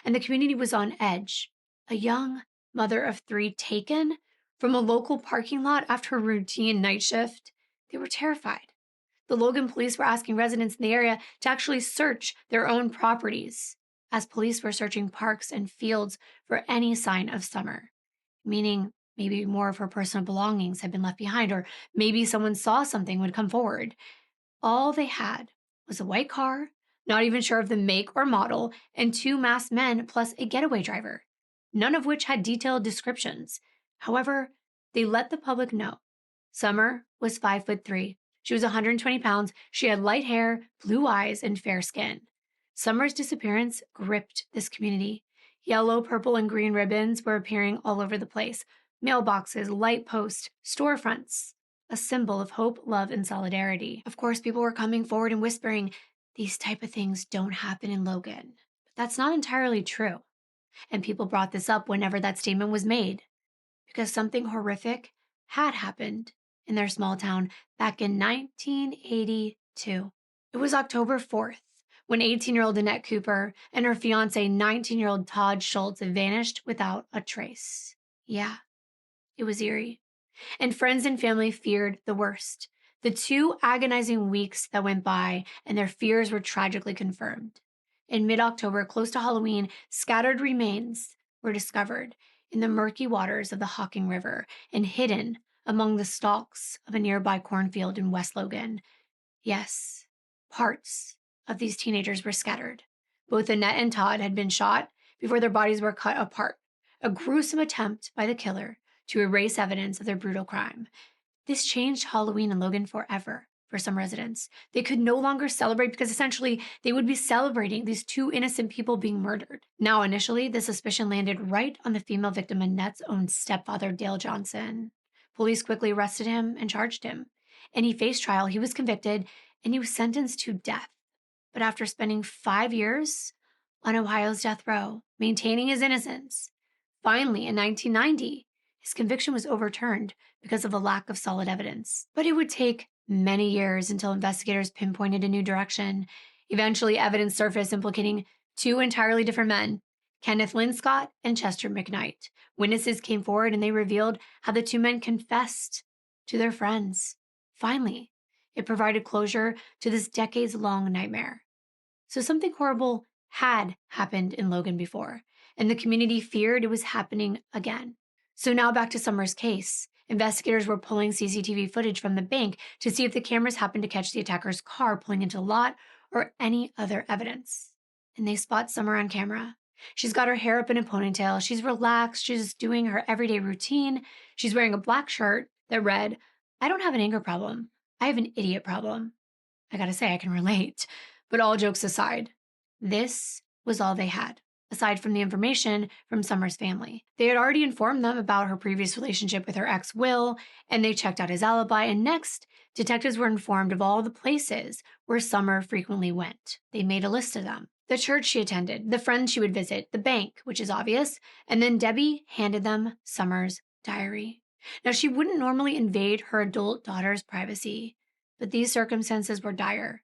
And the community was on edge. A young mother of 3 taken from a local parking lot after a routine night shift. They were terrified. The Logan police were asking residents in the area to actually search their own properties, as police were searching parks and fields for any sign of Summer, meaning maybe more of her personal belongings had been left behind, or maybe someone saw something would come forward. All they had was a white car, not even sure of the make or model, and 2 masked men plus a getaway driver, none of which had detailed descriptions. However, they let the public know. Summer was 5'3". She was 120 pounds. She had light hair, blue eyes, and fair skin. Summer's disappearance gripped this community. Yellow, purple, and green ribbons were appearing all over the place. Mailboxes, light posts, storefronts, a symbol of hope, love, and solidarity. Of course, people were coming forward and whispering, these type of things don't happen in Logan. But that's not entirely true. And people brought this up whenever that statement was made, because something horrific had happened in their small town back in 1982. It was October 4th when 18-year-old Annette Cooper and her fiancé, 19-year-old Todd Schultz, vanished without a trace. Yeah, it was eerie. And friends and family feared the worst. The 2 agonizing weeks that went by, and their fears were tragically confirmed. In mid-October, close to Halloween, scattered remains were discovered in the murky waters of the Hocking River and hidden among the stalks of a nearby cornfield in West Logan. Yes, parts of these teenagers were scattered. Both Annette and Todd had been shot before their bodies were cut apart, a gruesome attempt by the killer to erase evidence of their brutal crime. This changed Halloween in Logan forever for some residents. They could no longer celebrate because essentially they would be celebrating these 2 innocent people being murdered. Now, initially, the suspicion landed right on the female victim, Annette's own stepfather, Dale Johnson. Police quickly arrested him and charged him. And he faced trial, he was convicted, and he was sentenced to death. But after spending 5 years on Ohio's death row, maintaining his innocence, Finally, in 1990, his conviction was overturned because of a lack of solid evidence. But it would take many years until investigators pinpointed a new direction. Eventually, evidence surfaced implicating two entirely different men, Kenneth Linscott and Chester McKnight. Witnesses came forward and they revealed how the two men confessed to their friends. Finally, it provided closure to this decades-long nightmare. So something horrible had happened in Logan before, and the community feared it was happening again. So now back to Summer's case. Investigators were pulling CCTV footage from the bank to see if the cameras happened to catch the attacker's car pulling into the lot or any other evidence. And they spot Summer on camera. She's got her hair up in a ponytail. She's relaxed. She's doing her everyday routine. She's wearing a black shirt that read, "I don't have an anger problem. I have an idiot problem." I gotta say, I can relate. But all jokes aside, this was all they had, aside from the information from Summer's family. They had already informed them about her previous relationship with her ex, Will, and they checked out his alibi. And next, detectives were informed of all the places where Summer frequently went. They made a list of them. The church she attended, the friends she would visit, the bank, which is obvious, and then Debbie handed them Summer's diary. Now, she wouldn't normally invade her adult daughter's privacy, but these circumstances were dire.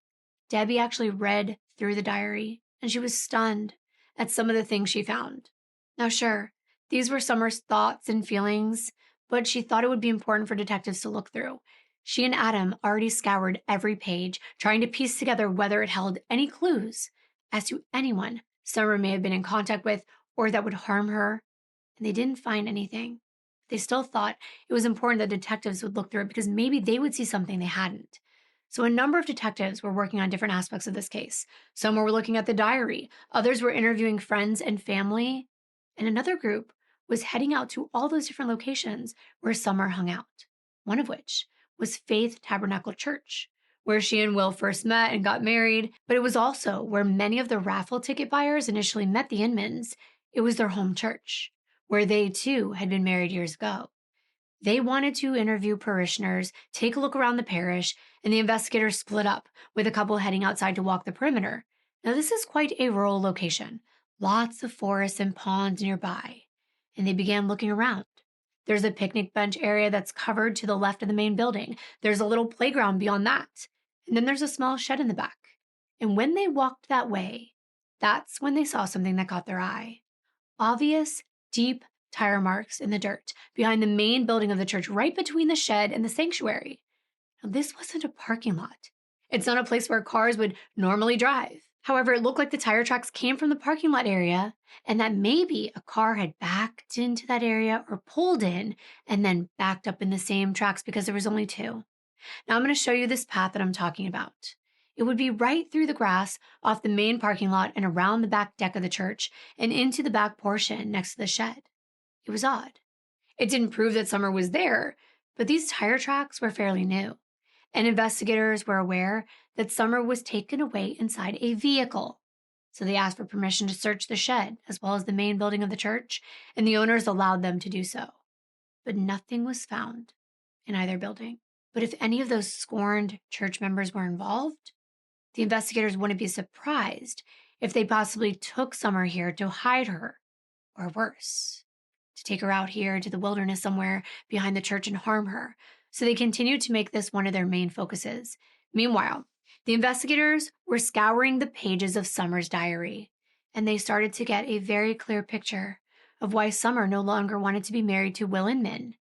Debbie actually read through the diary, and she was stunned at some of the things she found. Now, sure, these were Summer's thoughts and feelings, but she thought it would be important for detectives to look through. She and Adam already scoured every page, trying to piece together whether it held any clues as to anyone Summer may have been in contact with or that would harm her, and they didn't find anything. They still thought it was important that detectives would look through it because maybe they would see something they hadn't. So a number of detectives were working on different aspects of this case. Some were looking at the diary, others were interviewing friends and family, and another group was heading out to all those different locations where Summer hung out, one of which was Faith Tabernacle Church, where she and Will first met and got married, but it was also where many of the raffle ticket buyers initially met the Inmans. It was their home church, where they too had been married years ago. They wanted to interview parishioners, take a look around the parish, and the investigators split up, with a couple heading outside to walk the perimeter. Now, this is quite a rural location, lots of forests and ponds nearby, and they began looking around. There's a picnic bench area that's covered to the left of the main building. There's a little playground beyond that, and then there's a small shed in the back. And when they walked that way, that's when they saw something that caught their eye. Obvious, deep tire marks in the dirt behind the main building of the church, right between the shed and the sanctuary. Now, this wasn't a parking lot. It's not a place where cars would normally drive. However, it looked like the tire tracks came from the parking lot area and that maybe a car had backed into that area or pulled in and then backed up in the same tracks because there was only two. Now I'm going to show you this path that I'm talking about. It would be right through the grass off the main parking lot and around the back deck of the church and into the back portion next to the shed. It was odd. It didn't prove that Summer was there, but these tire tracks were fairly new, and investigators were aware that Summer was taken away inside a vehicle. So they asked for permission to search the shed as well as the main building of the church, and the owners allowed them to do so. But nothing was found in either building. But if any of those scorned church members were involved, the investigators wouldn't be surprised if they possibly took Summer here to hide her, or worse, to take her out here to the wilderness somewhere behind the church and harm her. So they continued to make this one of their main focuses. Meanwhile, the investigators were scouring the pages of Summer's diary, and they started to get a very clear picture of why Summer no longer wanted to be married to Will Inman.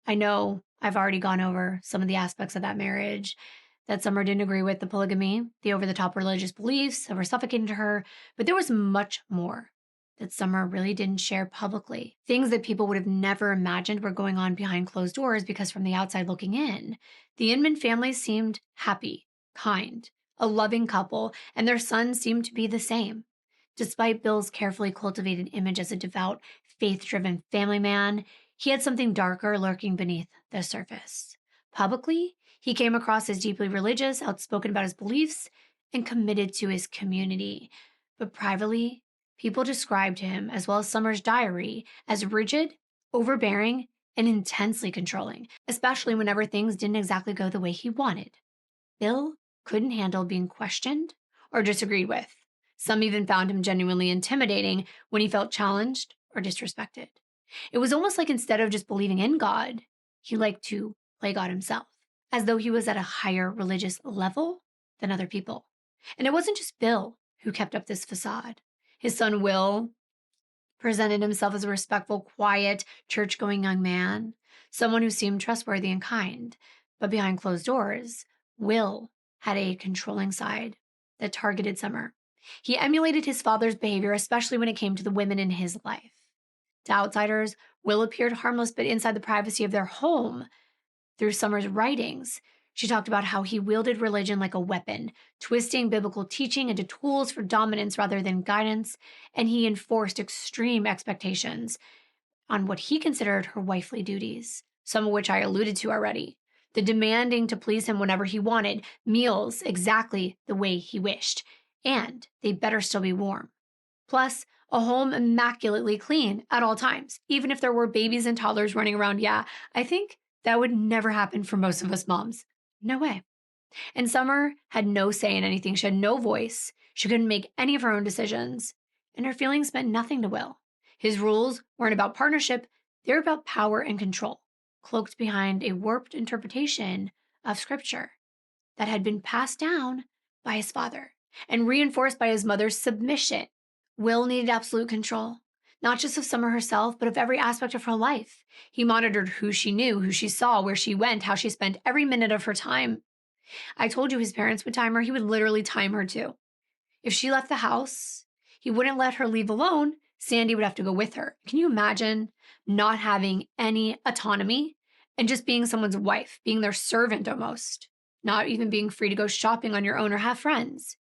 I know I've already gone over some of the aspects of that marriage, that Summer didn't agree with the polygamy, the over-the-top religious beliefs that were suffocating to her, but there was much more that Summer really didn't share publicly. Things that people would have never imagined were going on behind closed doors because from the outside looking in, the Inman family seemed happy, kind, a loving couple, and their son seemed to be the same. Despite Bill's carefully cultivated image as a devout, faith-driven family man, he had something darker lurking beneath the surface. Publicly, he came across as deeply religious, outspoken about his beliefs, and committed to his community. But privately, people described him, as well as Summer's diary, as rigid, overbearing, and intensely controlling, especially whenever things didn't exactly go the way he wanted. Bill couldn't handle being questioned or disagreed with. Some even found him genuinely intimidating when he felt challenged or disrespected. It was almost like instead of just believing in God, he liked to play God himself, as though he was at a higher religious level than other people. And it wasn't just Bill who kept up this facade. His son Will presented himself as a respectful, quiet, church-going young man, someone who seemed trustworthy and kind. But behind closed doors, Will had a controlling side that targeted Summer. He emulated his father's behavior, especially when it came to the women in his life. To outsiders, Will appeared harmless, but inside the privacy of their home, through Summer's writings, she talked about how he wielded religion like a weapon, twisting biblical teaching into tools for dominance rather than guidance, and he enforced extreme expectations on what he considered her wifely duties, some of which I alluded to already. The demanding to please him whenever he wanted, meals exactly the way he wished, and they better still be warm. Plus, a home immaculately clean at all times, even if there were babies and toddlers running around. Yeah, I think that would never happen for most of us moms. No way. And Summer had no say in anything. She had no voice. She couldn't make any of her own decisions. And her feelings meant nothing to Will. His rules weren't about partnership. They were about power and control, cloaked behind a warped interpretation of scripture that had been passed down by his father and reinforced by his mother's submission. Will needed absolute control, not just of Summer herself, but of every aspect of her life. He monitored who she knew, who she saw, where she went, how she spent every minute of her time. I told you his parents would time her. He would literally time her too. If she left the house, he wouldn't let her leave alone. Sandy would have to go with her. Can you imagine not having any autonomy and just being someone's wife, being their servant almost, not even being free to go shopping on your own or have friends?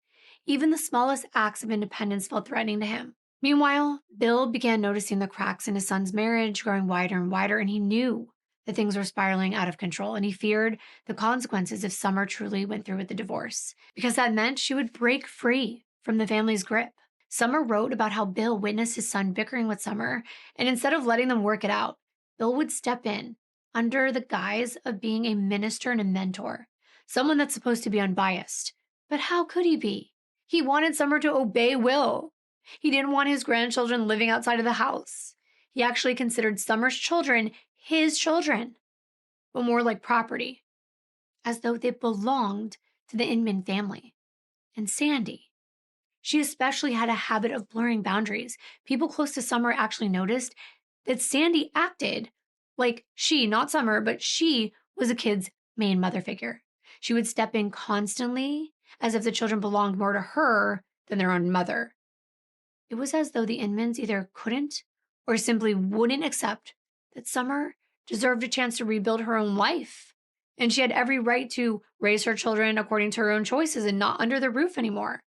Even the smallest acts of independence felt threatening to him. Meanwhile, Bill began noticing the cracks in his son's marriage growing wider and wider, and he knew that things were spiraling out of control, and he feared the consequences if Summer truly went through with the divorce, because that meant she would break free from the family's grip. Summer wrote about how Bill witnessed his son bickering with Summer, and instead of letting them work it out, Bill would step in under the guise of being a minister and a mentor, someone that's supposed to be unbiased. But how could he be? He wanted Summer to obey Will. He didn't want his grandchildren living outside of the house. He actually considered Summer's children his children, but more like property, as though they belonged to the Inman family. And Sandy, she especially had a habit of blurring boundaries. People close to Summer actually noticed that Sandy acted like she, not Summer, but she was a kid's main mother figure. She would step in constantly as if the children belonged more to her than their own mother. It was as though the Inmans either couldn't or simply wouldn't accept that Summer deserved a chance to rebuild her own life. And she had every right to raise her children according to her own choices and not under the roof anymore.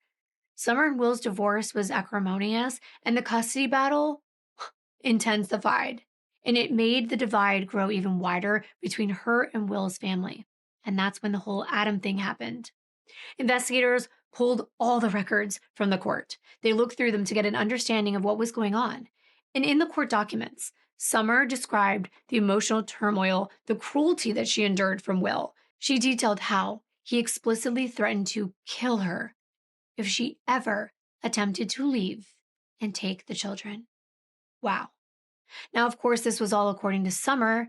Summer and Will's divorce was acrimonious, and the custody battle intensified. And it made the divide grow even wider between her and Will's family. And that's when the whole Adam thing happened. Investigators pulled all the records from the court. They looked through them to get an understanding of what was going on. And in the court documents, Summer described the emotional turmoil, the cruelty that she endured from Will. She detailed how he explicitly threatened to kill her if she ever attempted to leave and take the children. Wow. Now, of course, this was all according to Summer,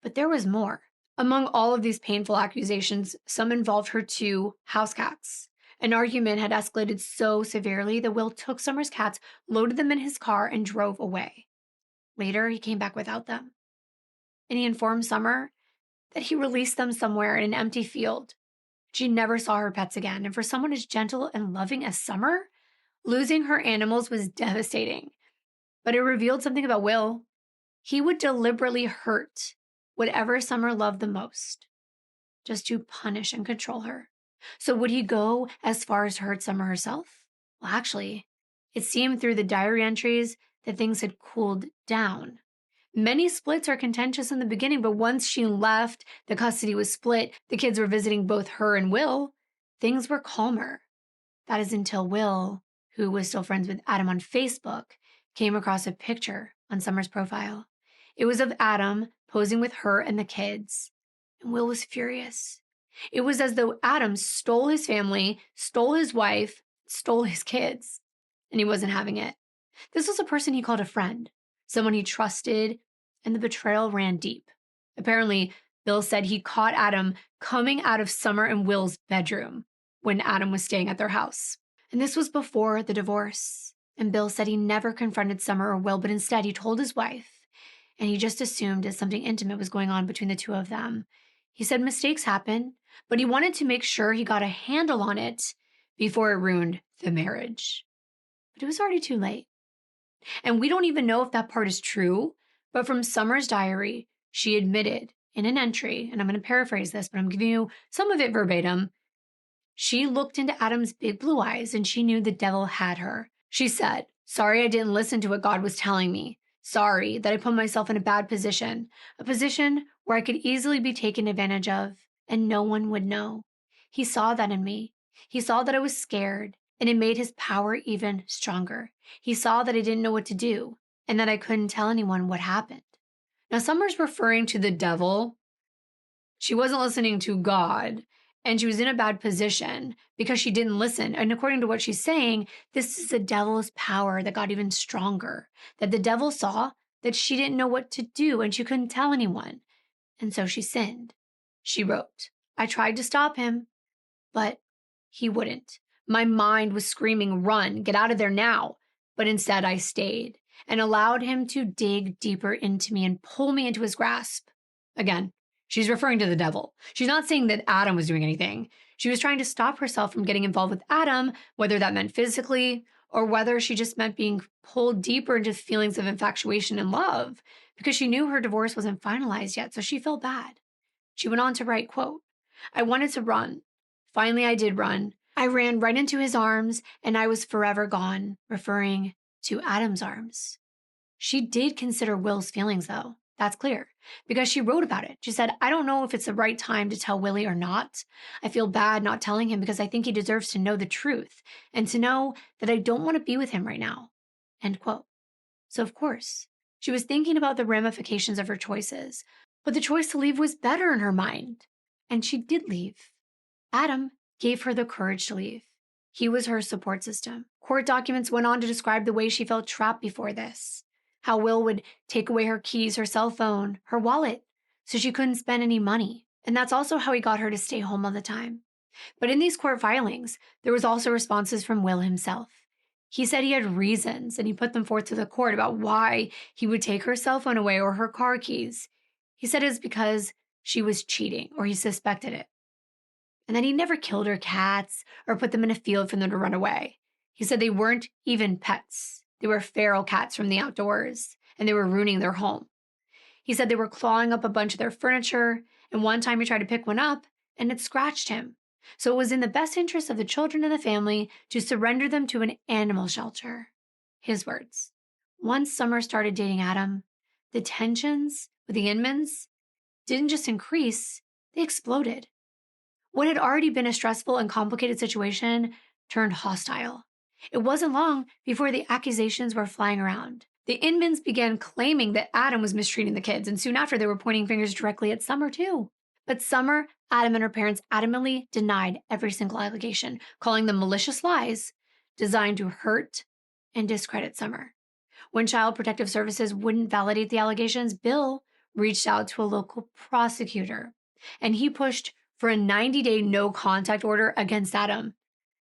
but there was more. Among all of these painful accusations, some involved her two house cats. An argument had escalated so severely that Will took Summer's cats, loaded them in his car, and drove away. Later, he came back without them. And he informed Summer that he released them somewhere in an empty field. She never saw her pets again. And for someone as gentle and loving as Summer, losing her animals was devastating. But it revealed something about Will. He would deliberately hurt whatever Summer loved the most, just to punish and control her. So would he go as far as to hurt Summer herself? Well, actually, it seemed through the diary entries that things had cooled down. Many splits are contentious in the beginning, but once she left, the custody was split, the kids were visiting both her and Will, things were calmer. That is until Will, who was still friends with Adam on Facebook, came across a picture on Summer's profile. It was of Adam posing with her and the kids, and Will was furious. It was as though Adam stole his family, stole his wife, stole his kids, and he wasn't having it. This was a person he called a friend, someone he trusted, and the betrayal ran deep. Apparently, Bill said he caught Adam coming out of Summer and Will's bedroom when Adam was staying at their house. And this was before the divorce. And Bill said he never confronted Summer or Will, but instead he told his wife, and he just assumed that something intimate was going on between the two of them. He said mistakes happen, but he wanted to make sure he got a handle on it before it ruined the marriage. But it was already too late. And we don't even know if that part is true, but from Summer's diary, she admitted in an entry, and I'm going to paraphrase this, but I'm giving you some of it verbatim. She looked into Adam's big blue eyes and she knew the devil had her. She said, "Sorry I didn't listen to what God was telling me. Sorry that I put myself in a bad position, a position where I could easily be taken advantage of and no one would know. He saw that in me. He saw that I was scared and it made his power even stronger. He saw that I didn't know what to do and that I couldn't tell anyone what happened." Now, Summer's referring to the devil. She wasn't listening to God, and she was in a bad position because she didn't listen. And according to what she's saying, this is the devil's power that got even stronger, that the devil saw that she didn't know what to do and she couldn't tell anyone. And so she sinned. She wrote, "I tried to stop him, but he wouldn't. My mind was screaming, 'Run, get out of there now.' But instead I stayed and allowed him to dig deeper into me and pull me into his grasp." Again, she's referring to the devil. She's not saying that Adam was doing anything. She was trying to stop herself from getting involved with Adam, whether that meant physically or whether she just meant being pulled deeper into feelings of infatuation and love, because she knew her divorce wasn't finalized yet, so she felt bad. She went on to write, quote, "I wanted to run. Finally, I did run. I ran right into his arms and I was forever gone," referring to Adam's arms. She did consider Will's feelings, though. That's clear, because she wrote about it. She said, "I don't know if it's the right time to tell Willie or not. I feel bad not telling him because I think he deserves to know the truth and to know that I don't want to be with him right now." End quote. So, of course, she was thinking about the ramifications of her choices, but the choice to leave was better in her mind. And she did leave. Adam gave her the courage to leave. He was her support system. Court documents went on to describe the way she felt trapped before this. How Will would take away her keys, her cell phone, her wallet, so she couldn't spend any money. And that's also how he got her to stay home all the time. But in these court filings, there was also responses from Will himself. He said he had reasons, and he put them forth to the court about why he would take her cell phone away or her car keys. He said it's because she was cheating, or he suspected it. And that he never killed her cats or put them in a field for them to run away. He said they weren't even pets. They were feral cats from the outdoors, and they were ruining their home. He said they were clawing up a bunch of their furniture, and one time he tried to pick one up, and it scratched him. So it was in the best interest of the children and the family to surrender them to an animal shelter. His words. Once Summer started dating Adam, the tensions with the Inmans didn't just increase, they exploded. What had already been a stressful and complicated situation turned hostile. It wasn't long before the accusations were flying around. The Inmans began claiming that Adam was mistreating the kids, and soon after they were pointing fingers directly at Summer too. But Summer, Adam, and her parents adamantly denied every single allegation, calling them malicious lies designed to hurt and discredit Summer. When Child Protective Services wouldn't validate the allegations, Bill reached out to a local prosecutor, and he pushed for a 90-day no-contact order against Adam.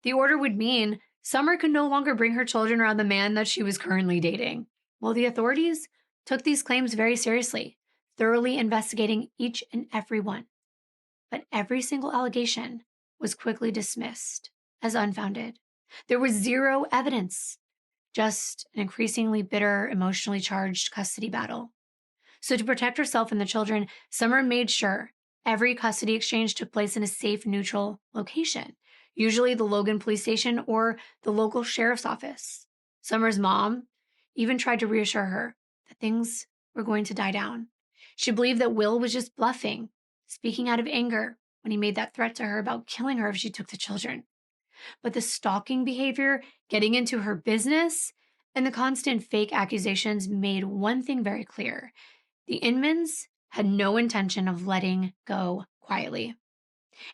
The order would mean Summer could no longer bring her children around the man that she was currently dating. Well, the authorities took these claims very seriously, thoroughly investigating each and every one. But every single allegation was quickly dismissed as unfounded. There was zero evidence, just an increasingly bitter, emotionally charged custody battle. So to protect herself and the children, Summer made sure every custody exchange took place in a safe, neutral location, usually the Logan police station or the local sheriff's office. Summer's mom even tried to reassure her that things were going to die down. She believed that Will was just bluffing, speaking out of anger when he made that threat to her about killing her if she took the children. But the stalking behavior, getting into her business, and the constant fake accusations made one thing very clear. The Inmans had no intention of letting go quietly.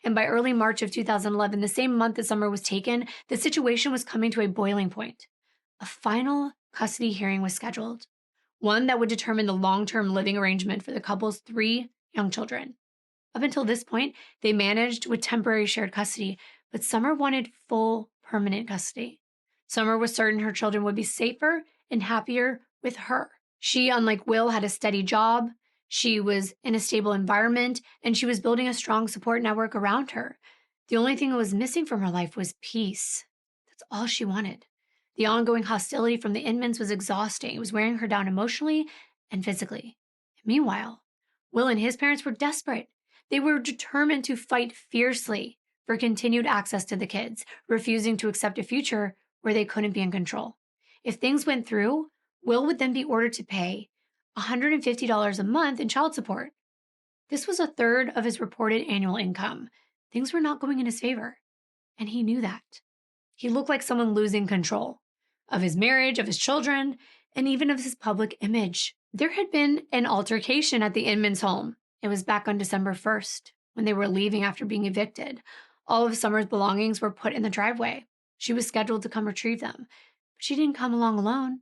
And by early March of 2011, the same month that Summer was taken, the situation was coming to a boiling point. A final custody hearing was scheduled. one that would determine the long-term living arrangement for the couple's 3 young children. Up until this point, they managed with temporary shared custody, but Summer wanted full permanent custody. Summer was certain her children would be safer and happier with her. She, unlike Will, had a steady job. She was in a stable environment, and she was building a strong support network around her. The only thing that was missing from her life was peace. That's all she wanted. The ongoing hostility from the inmates was exhausting. It was wearing her down emotionally and physically. Meanwhile, Will and his parents were desperate. They were determined to fight fiercely for continued access to the kids, refusing to accept a future where they couldn't be in control. If things went through, Will would then be ordered to pay $150 a month in child support. This was a third of his reported annual income. Things were not going in his favor, and he knew that. He looked like someone losing control of his marriage, of his children, and even of his public image. There had been an altercation at the Inman's home. It was back on December 1st, when they were leaving after being evicted. All of Summer's belongings were put in the driveway. She was scheduled to come retrieve them, but she didn't come along alone.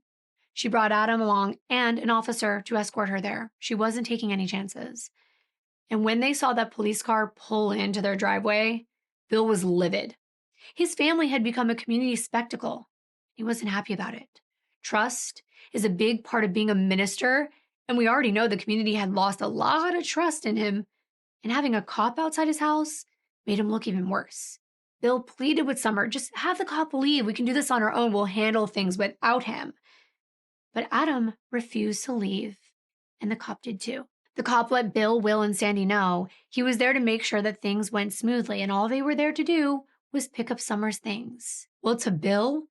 She brought Adam along and an officer to escort her there. She wasn't taking any chances. And when they saw that police car pull into their driveway, Bill was livid. His family had become a community spectacle. He wasn't happy about it. Trust is a big part of being a minister, and we already know the community had lost a lot of trust in him, and having a cop outside his house made him look even worse. Bill pleaded with Summer, just have the cop leave. We can do this on our own. We'll handle things without him. But Adam refused to leave, and the cop did too. The cop let Bill, Will, and Sandy know he was there to make sure that things went smoothly, and all they were there to do was pick up Summer's things. Well, to Bill,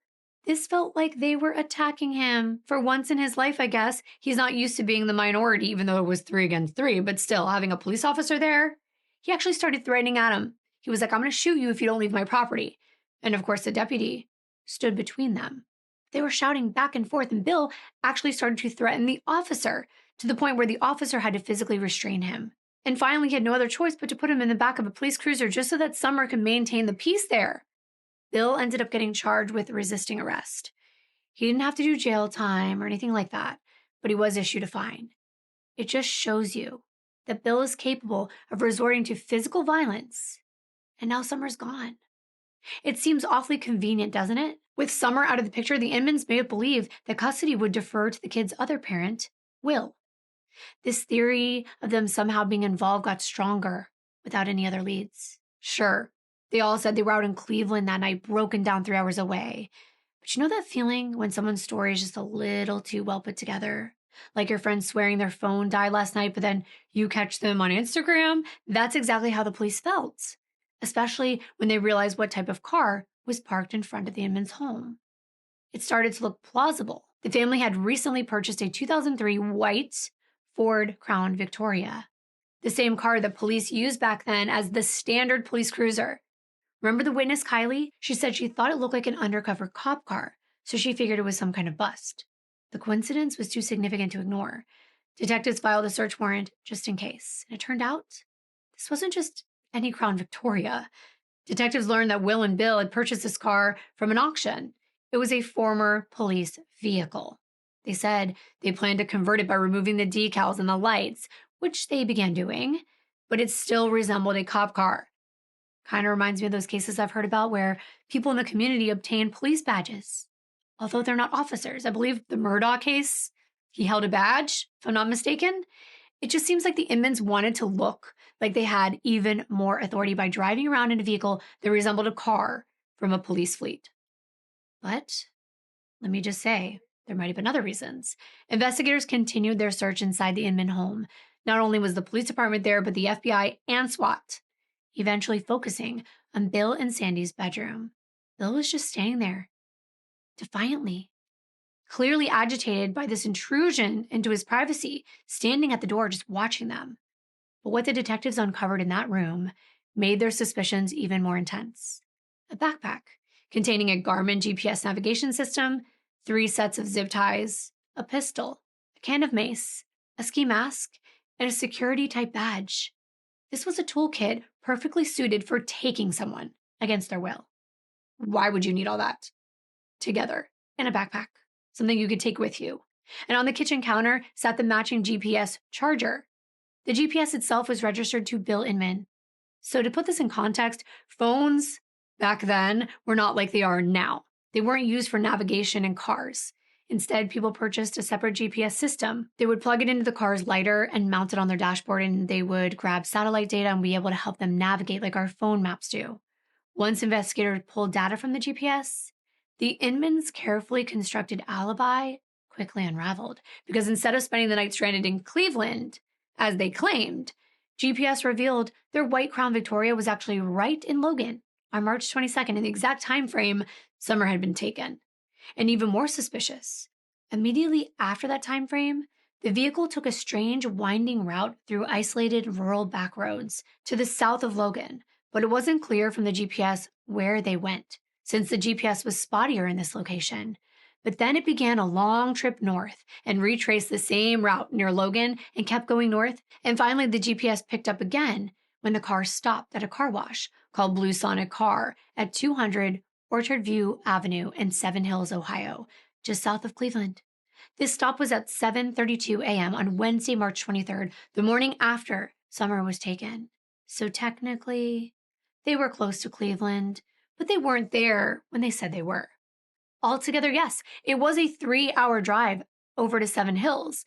this felt like they were attacking him. For once in his life, I guess, he's not used to being the minority, even though it was 3 against 3, but still, having a police officer there, he actually started threatening Adam. He was like, I'm going to shoot you if you don't leave my property. And of course, the deputy stood between them. They were shouting back and forth, and Bill actually started to threaten the officer to the point where the officer had to physically restrain him. And finally, he had no other choice but to put him in the back of a police cruiser just so that Summer could maintain the peace there. Bill ended up getting charged with resisting arrest. He didn't have to do jail time or anything like that, but he was issued a fine. It just shows you that Bill is capable of resorting to physical violence, and now Summer's gone. It seems awfully convenient, doesn't it? With Summer out of the picture, the inmates made it believe that custody would defer to the kid's other parent, Will. This theory of them somehow being involved got stronger without any other leads. Sure, they all said they were out in Cleveland that night, broken down 3 hours away. But you know that feeling when someone's story is just a little too well put together? Like your friend swearing their phone died last night, but then you catch them on Instagram? That's exactly how the police felt, especially when they realized what type of car was parked in front of the inmate's home. It started to look plausible. The family had recently purchased a 2003 white Ford Crown Victoria, the same car that police used back then as the standard police cruiser. Remember the witness, Kylie? She said she thought it looked like an undercover cop car, so she figured it was some kind of bust. The coincidence was too significant to ignore. Detectives filed a search warrant just in case. And it turned out this wasn't just any Crown Victoria. Detectives learned that Will and Bill had purchased this car from an auction. It was a former police vehicle. They said they planned to convert it by removing the decals and the lights, which they began doing, but it still resembled a cop car. Kind of reminds me of those cases I've heard about where people in the community obtain police badges, although they're not officers. I believe the Murdaugh case, he held a badge, if I'm not mistaken. It just seems like the inmates wanted to look like they had even more authority by driving around in a vehicle that resembled a car from a police fleet. But let me just say, there might have been other reasons. Investigators continued their search inside the Inman home. Not only was the police department there, but the FBI and SWAT, eventually focusing on Bill and Sandy's bedroom. Bill was just staying there, defiantly, clearly agitated by this intrusion into his privacy, standing at the door just watching them. But what the detectives uncovered in that room made their suspicions even more intense. A backpack containing a Garmin GPS navigation system, 3 sets of zip ties, a pistol, a can of mace, a ski mask, and a security-type badge. This was a toolkit perfectly suited for taking someone against their will. Why would you need all that together in a backpack? Something you could take with you. And on the kitchen counter sat the matching GPS charger. The GPS itself was registered to Bill Inman. So to put this in context, phones back then were not like they are now. They weren't used for navigation in cars. Instead, people purchased a separate GPS system. They would plug it into the car's lighter and mount it on their dashboard, and they would grab satellite data and be able to help them navigate like our phone maps do. Once investigators pulled data from the GPS, the Inmans' carefully constructed alibi quickly unraveled, because instead of spending the night stranded in Cleveland, as they claimed, GPS revealed their white Crown Victoria was actually right in Logan on March 22nd, in the exact time frame Summer had been taken. And even more suspicious, immediately after that time frame, the vehicle took a strange winding route through isolated rural back roads to the south of Logan, but it wasn't clear from the GPS where they went, since the GPS was spottier in this location. But then it began a long trip north and retraced the same route near Logan and kept going north. And finally, the GPS picked up again when the car stopped at a car wash called Blue Sonic Car at 200 Orchard View Avenue in Seven Hills, Ohio, just south of Cleveland. This stop was at 7:32 a.m. on Wednesday, March 23rd, the morning after Summer was taken. So technically, they were close to Cleveland, but they weren't there when they said they were. Altogether, yes, it was a 3-hour drive over to Seven Hills,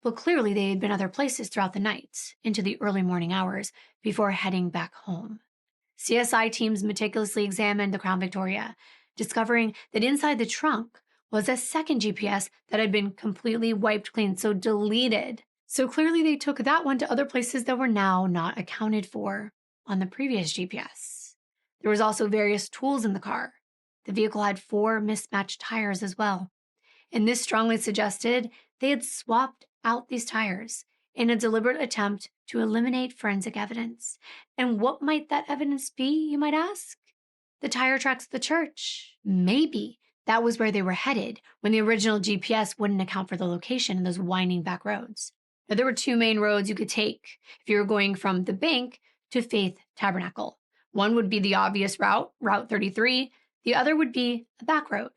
but clearly they had been other places throughout the night, into the early morning hours, before heading back home. CSI teams meticulously examined the Crown Victoria, discovering that inside the trunk was a second GPS that had been completely wiped clean, so deleted. So clearly they took that one to other places that were now not accounted for on the previous GPS. There was also various tools in the car. The vehicle had 4 mismatched tires as well. And this strongly suggested they had swapped out these tires in a deliberate attempt to eliminate forensic evidence. And what might that evidence be, you might ask? The tire tracks of the church. Maybe that was where they were headed when the original GPS wouldn't account for the location in those winding back roads. Now, there were 2 main roads you could take if you were going from the bank to Faith Tabernacle. One would be the obvious route, Route 33. The other would be a back road,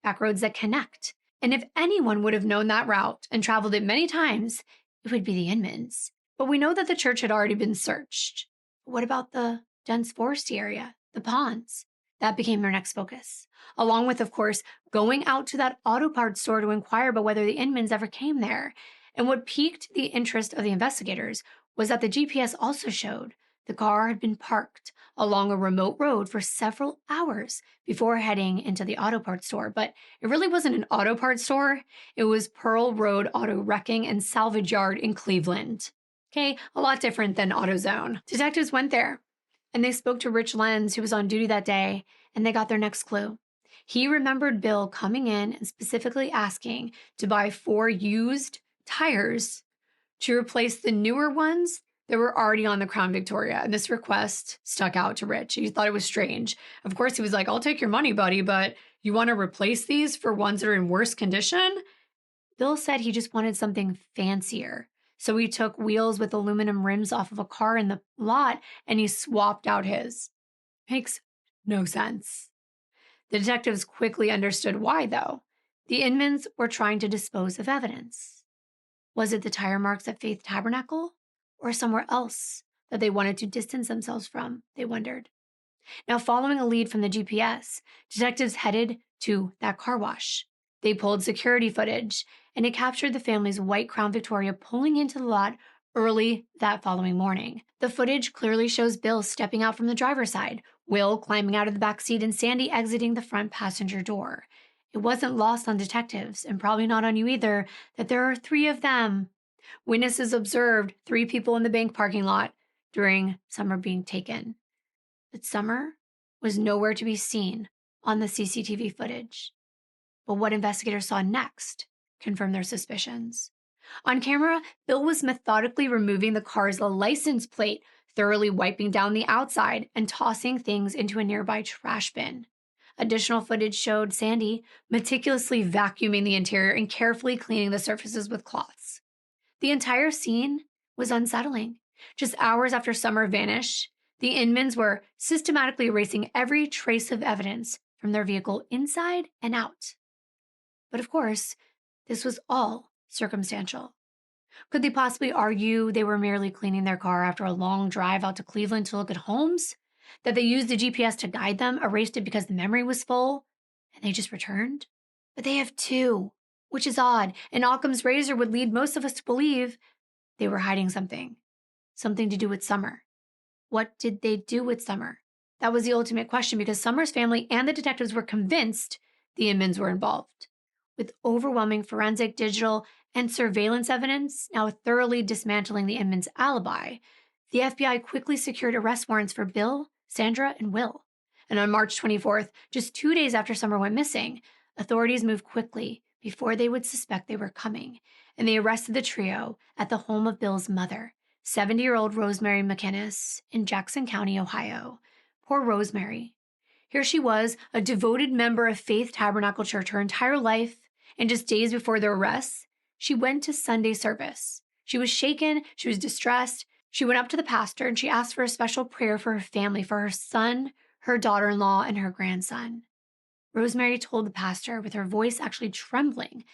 back roads that connect. And if anyone would have known that route and traveled it many times, it would be the Inmans. But we know that the church had already been searched. But what about the dense foresty area, the ponds? That became their next focus, along with, of course, going out to that auto parts store to inquire about whether the Inmans ever came there. And what piqued the interest of the investigators was that the GPS also showed the car had been parked along a remote road for several hours before heading into the auto parts store. But it really wasn't an auto parts store. It was Pearl Road Auto Wrecking and Salvage Yard in Cleveland. Okay, a lot different than AutoZone. Detectives went there, and they spoke to Rich Lenz, who was on duty that day, and they got their next clue. He remembered Bill coming in and specifically asking to buy 4 used tires to replace the newer ones that were already on the Crown Victoria. And this request stuck out to Rich. He thought it was strange. Of course, he was like, I'll take your money, buddy, but you want to replace these for ones that are in worse condition? Bill said he just wanted something fancier. So he took wheels with aluminum rims off of a car in the lot and he swapped out his. Makes no sense. The detectives quickly understood why, though. The Inmans were trying to dispose of evidence. Was it the tire marks at Faith Tabernacle? Or somewhere else that they wanted to distance themselves from, they wondered. Now, following a lead from the GPS, detectives headed to that car wash. They pulled security footage, and it captured the family's white Crown Victoria pulling into the lot early that following morning. The footage clearly shows Bill stepping out from the driver's side, Will climbing out of the back seat, and Sandy exiting the front passenger door. It wasn't lost on detectives, and probably not on you either, that there are 3 of them. Witnesses observed 3 people in the bank parking lot during Summer being taken. But Summer was nowhere to be seen on the CCTV footage. But what investigators saw next confirmed their suspicions. On camera, Bill was methodically removing the car's license plate, thoroughly wiping down the outside and tossing things into a nearby trash bin. Additional footage showed Sandy meticulously vacuuming the interior and carefully cleaning the surfaces with cloths. The entire scene was unsettling. Just hours after Summer vanished, the Inmans were systematically erasing every trace of evidence from their vehicle inside and out. But of course, this was all circumstantial. Could they possibly argue they were merely cleaning their car after a long drive out to Cleveland to look at homes? That they used the GPS to guide them, erased it because the memory was full, and they just returned? But they have two, which is odd, and Occam's razor would lead most of us to believe they were hiding something. Something to do with Summer. What did they do with Summer? That was the ultimate question because Summer's family and the detectives were convinced the Inmans were involved. With overwhelming forensic, digital, and surveillance evidence now thoroughly dismantling the Inman's alibi, the FBI quickly secured arrest warrants for Bill, Sandra, and Will. And on March 24th, just 2 days after Summer went missing, authorities moved quickly before they would suspect they were coming, and they arrested the trio at the home of Bill's mother, 70-year-old Rosemary McInnes in Jackson County, Ohio. Poor Rosemary. Here she was, a devoted member of Faith Tabernacle Church her entire life, and just days before their arrests, she went to Sunday service. She was shaken, she was distressed. She went up to the pastor and she asked for a special prayer for her family, for her son, her daughter-in-law, and her grandson. Rosemary told the pastor, with her voice actually trembling,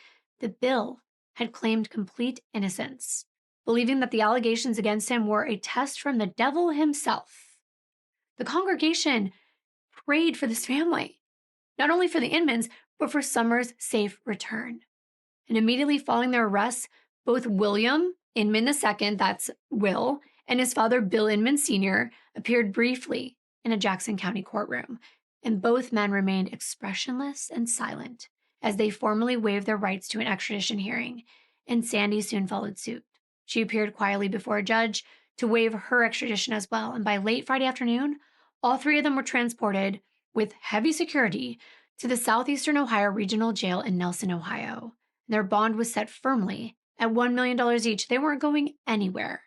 that Bill had claimed complete innocence, believing that the allegations against him were a test from the devil himself. The congregation prayed for this family, not only for the Inmans, but for Summer's safe return. And immediately following their arrests, both William Inman II, that's Will, and his father, Bill Inman Sr., appeared briefly in a Jackson County courtroom, and both men remained expressionless and silent as they formally waived their rights to an extradition hearing, and Sandy soon followed suit. She appeared quietly before a judge to waive her extradition as well, and by late Friday afternoon, all three of them were transported with heavy security to the Southeastern Ohio Regional Jail in Nelson, Ohio. Their bond was set firmly at $1 million each. They weren't going anywhere.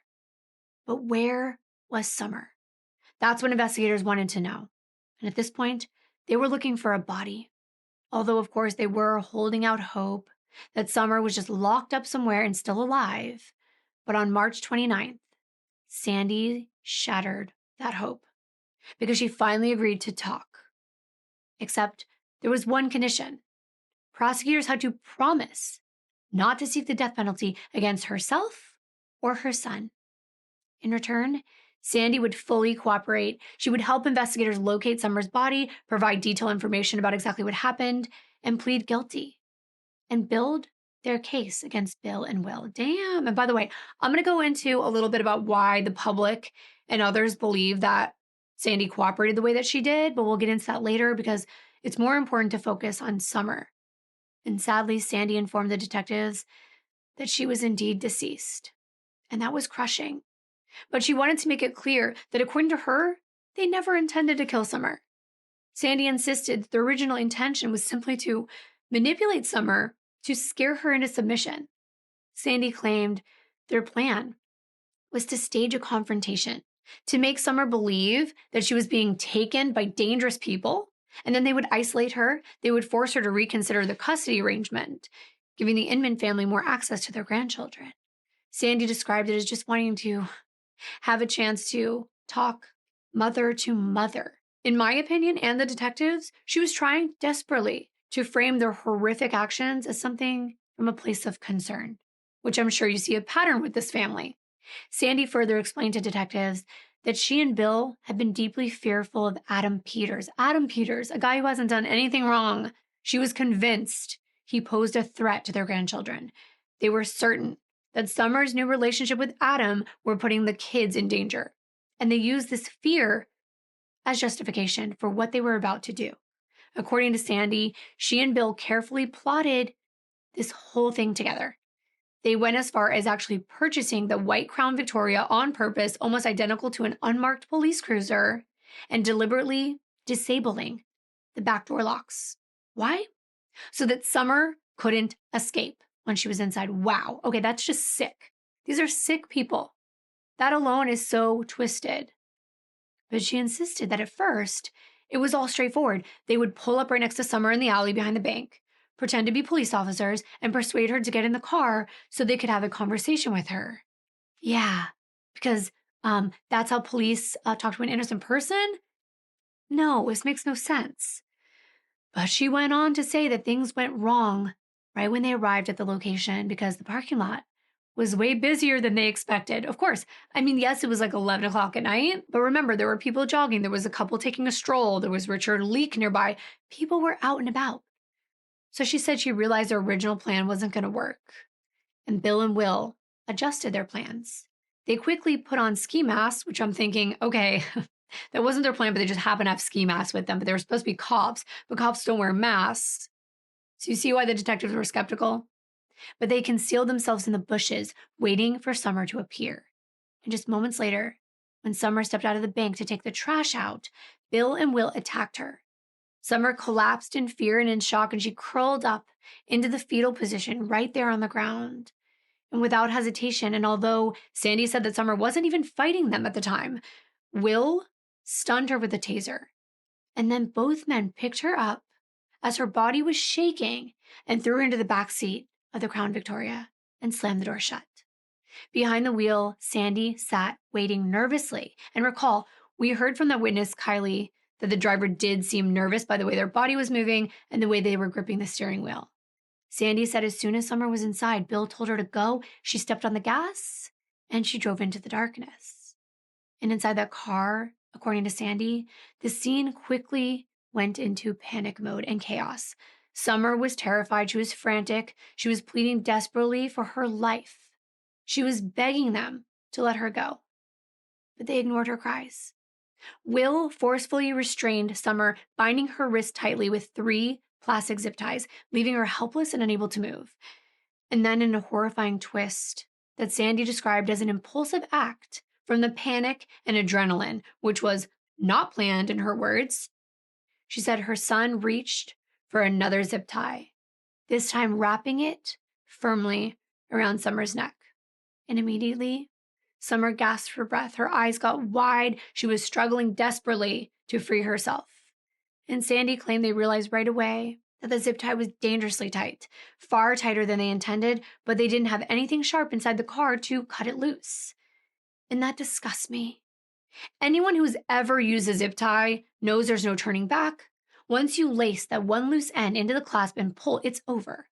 But where was Summer? That's what investigators wanted to know. And at this point, they were looking for a body. Although, of course, they were holding out hope that Summer was just locked up somewhere and still alive. But on March 29th, Sandy shattered that hope because she finally agreed to talk. Except there was one condition. Prosecutors had to promise not to seek the death penalty against herself or her son. In return, Sandy would fully cooperate. She would help investigators locate Summer's body, provide detailed information about exactly what happened, and plead guilty, and build their case against Bill and Will. Damn. And by the way, I'm going to go into a little bit about why the public and others believe that Sandy cooperated the way that she did, but we'll get into that later because it's more important to focus on Summer. And sadly, Sandy informed the detectives that she was indeed deceased. And that was crushing. But she wanted to make it clear that according to her, they never intended to kill Summer. Sandy insisted that the original intention was simply to manipulate Summer to scare her into submission. Sandy claimed their plan was to stage a confrontation, to make Summer believe that she was being taken by dangerous people, and then they would isolate her. They would force her to reconsider the custody arrangement, giving the Inman family more access to their grandchildren. Sandy described it as just wanting to have a chance to talk mother to mother. In my opinion, and the detectives, she was trying desperately to frame their horrific actions as something from a place of concern, which I'm sure you see a pattern with this family. Sandy further explained to detectives that she and Bill had been deeply fearful of Adam Peters. Adam Peters, a guy who hasn't done anything wrong. She was convinced he posed a threat to their grandchildren. They were certain that Summer's new relationship with Adam were putting the kids in danger. And they used this fear as justification for what they were about to do. According to Sandy, she and Bill carefully plotted this whole thing together. They went as far as actually purchasing the white Crown Victoria on purpose, almost identical to an unmarked police cruiser, and deliberately disabling the backdoor locks. Why? So that Summer couldn't escape when she was inside. Wow. Okay, that's just sick. These are sick people. That alone is so twisted. But she insisted that at first, it was all straightforward. They would pull up right next to Summer in the alley behind the bank, pretend to be police officers, and persuade her to get in the car so they could have a conversation with her. Yeah, because that's how police talk to an innocent person? No, this makes no sense. But she went on to say that things went wrong right when they arrived at the location because the parking lot was way busier than they expected. Of course, I mean, yes, it was like 11 o'clock at night, but remember, there were people jogging. There was a couple taking a stroll. There was Richard Leak nearby. People were out and about. So she said she realized their original plan wasn't going to work. And Bill and Will adjusted their plans. They quickly put on ski masks, which I'm thinking, okay, that wasn't their plan, but they just happened to have ski masks with them. But they were supposed to be cops, but cops don't wear masks. So you see why the detectives were skeptical? But they concealed themselves in the bushes, waiting for Summer to appear. And just moments later, when Summer stepped out of the bank to take the trash out, Bill and Will attacked her. Summer collapsed in fear and in shock, and she curled up into the fetal position right there on the ground. And without hesitation, and although Sandy said that Summer wasn't even fighting them at the time, Will stunned her with a taser. And then both men picked her up as her body was shaking and threw her into the back seat of the Crown Victoria and slammed the door shut. Behind the wheel, Sandy sat waiting nervously. And recall, we heard from the witness, Kylie, that the driver did seem nervous by the way their body was moving and the way they were gripping the steering wheel. Sandy said as soon as Summer was inside, Bill told her to go. She stepped on the gas and she drove into the darkness. And inside that car, according to Sandy, the scene quickly went into panic mode and chaos. Summer was terrified. She was frantic. She was pleading desperately for her life. She was begging them to let her go. But they ignored her cries. Will forcefully restrained Summer, binding her wrist tightly with 3 plastic zip ties, leaving her helpless and unable to move. And then in a horrifying twist that Sandy described as an impulsive act from the panic and adrenaline, which was not planned in her words, she said her son reached for another zip tie, this time wrapping it firmly around Summer's neck. And immediately, Summer gasped for breath. Her eyes got wide. She was struggling desperately to free herself. And Sandy claimed they realized right away that the zip tie was dangerously tight, far tighter than they intended, but they didn't have anything sharp inside the car to cut it loose. And that disgusts me. Anyone who's ever used a zip tie knows there's no turning back. Once you lace that one loose end into the clasp and pull, it's over.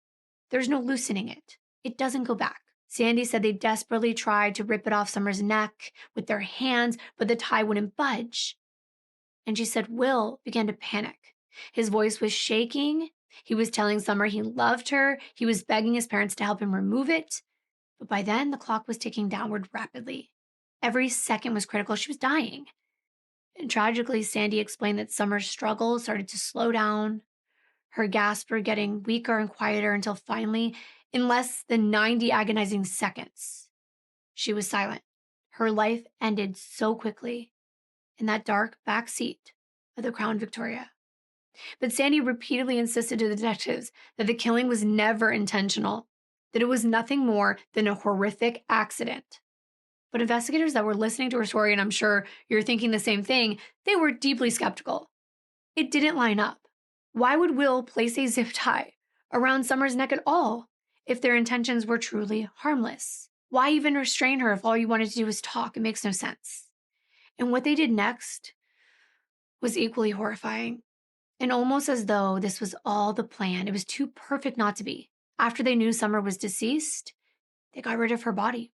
There's no loosening it. It doesn't go back. Sandy said they desperately tried to rip it off Summer's neck with their hands, but the tie wouldn't budge. And she said Will began to panic. His voice was shaking. He was telling Summer he loved her. He was begging his parents to help him remove it. But by then, the clock was ticking downward rapidly. Every second was critical. She was dying. And tragically, Sandy explained that Summer's struggle started to slow down. Her gasps were getting weaker and quieter until finally, in less than 90 agonizing seconds, she was silent. Her life ended so quickly in that dark back seat of the Crown Victoria. But Sandy repeatedly insisted to the detectives that the killing was never intentional, that it was nothing more than a horrific accident. But investigators that were listening to her story, and I'm sure you're thinking the same thing, they were deeply skeptical. It didn't line up. Why would Will place a zip tie around Summer's neck at all if their intentions were truly harmless? Why even restrain her if all you wanted to do was talk? It makes no sense. And what they did next was equally horrifying. And almost as though this was all the plan, it was too perfect not to be. After they knew Summer was deceased, they got rid of her body.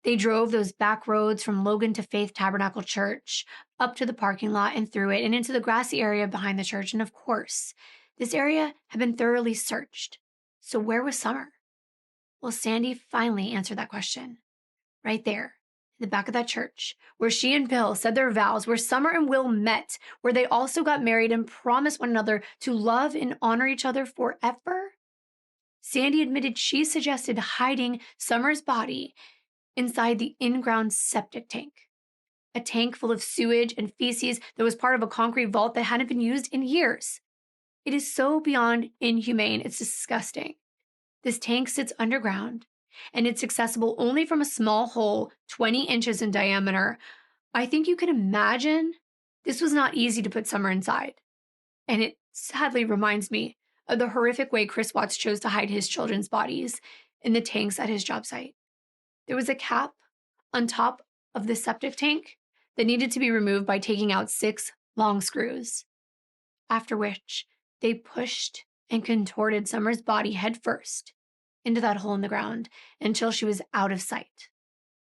They drove those back roads from Logan to Faith Tabernacle Church, up to the parking lot and through it, and into the grassy area behind the church. And of course, this area had been thoroughly searched. So where was Summer? Well, Sandy finally answered that question. Right there, in the back of that church, where she and Bill said their vows, where Summer and Will met, where they also got married and promised one another to love and honor each other forever. Sandy admitted she suggested hiding Summer's body inside the in-ground septic tank, a tank full of sewage and feces that was part of a concrete vault that hadn't been used in years. It is so beyond inhumane, it's disgusting. This tank sits underground, and it's accessible only from a small hole 20 inches in diameter. I think you can imagine this was not easy to put Summer inside. And it sadly reminds me of the horrific way Chris Watts chose to hide his children's bodies in the tanks at his job site. There was a cap on top of the septic tank that needed to be removed by taking out 6 long screws, after which they pushed and contorted Summer's body headfirst into that hole in the ground until she was out of sight.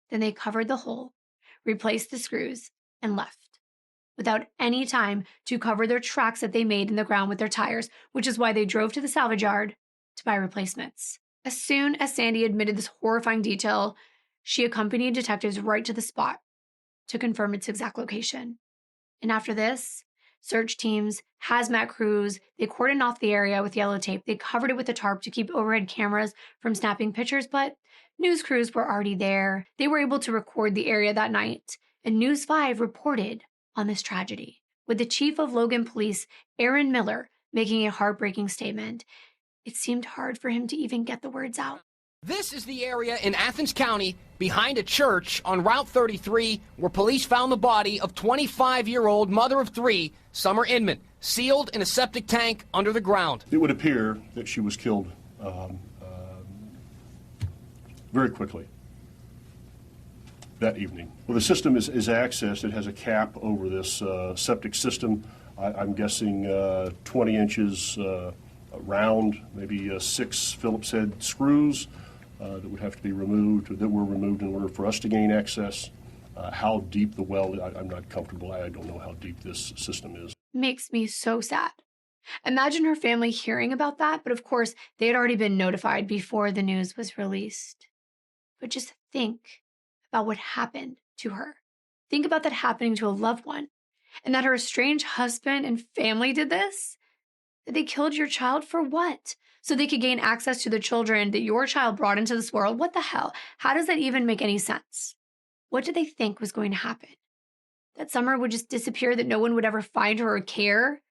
Then they covered the hole, replaced the screws, and left, without any time to cover their tracks that they made in the ground with their tires, which is why they drove to the salvage yard to buy replacements. As soon as Sandy admitted this horrifying detail, she accompanied detectives right to the spot to confirm its exact location. And after this, search teams, hazmat crews, they cordoned off the area with yellow tape. They covered it with a tarp to keep overhead cameras from snapping pictures, but news crews were already there. They were able to record the area that night, and News 5 reported on this tragedy, with the chief of Logan Police, Aaron Miller, making a heartbreaking statement. It seemed hard for him to even get the words out. This is the area in Athens County behind a church on Route 33 where police found the body of 25-year-old mother of three, Summer Inman, sealed in a septic tank under the ground. It would appear that she was killed very quickly that evening. Well, the system is accessed. It has a cap over this septic system. I'm guessing 20 inches round, maybe 6 Phillips head screws that would have to be removed, that were removed in order for us to gain access. How deep the well, I'm not comfortable. I don't know how deep this system is. Makes me so sad. Imagine her family hearing about that, but of course, they had already been notified before the news was released. But just think about what happened to her. Think about that happening to a loved one, and that her estranged husband and family did this? That they killed your child for what? So they could gain access to the children that your child brought into this world? What the hell? How does that even make any sense? What did they think was going to happen? That Summer would just disappear, that no one would ever find her or care?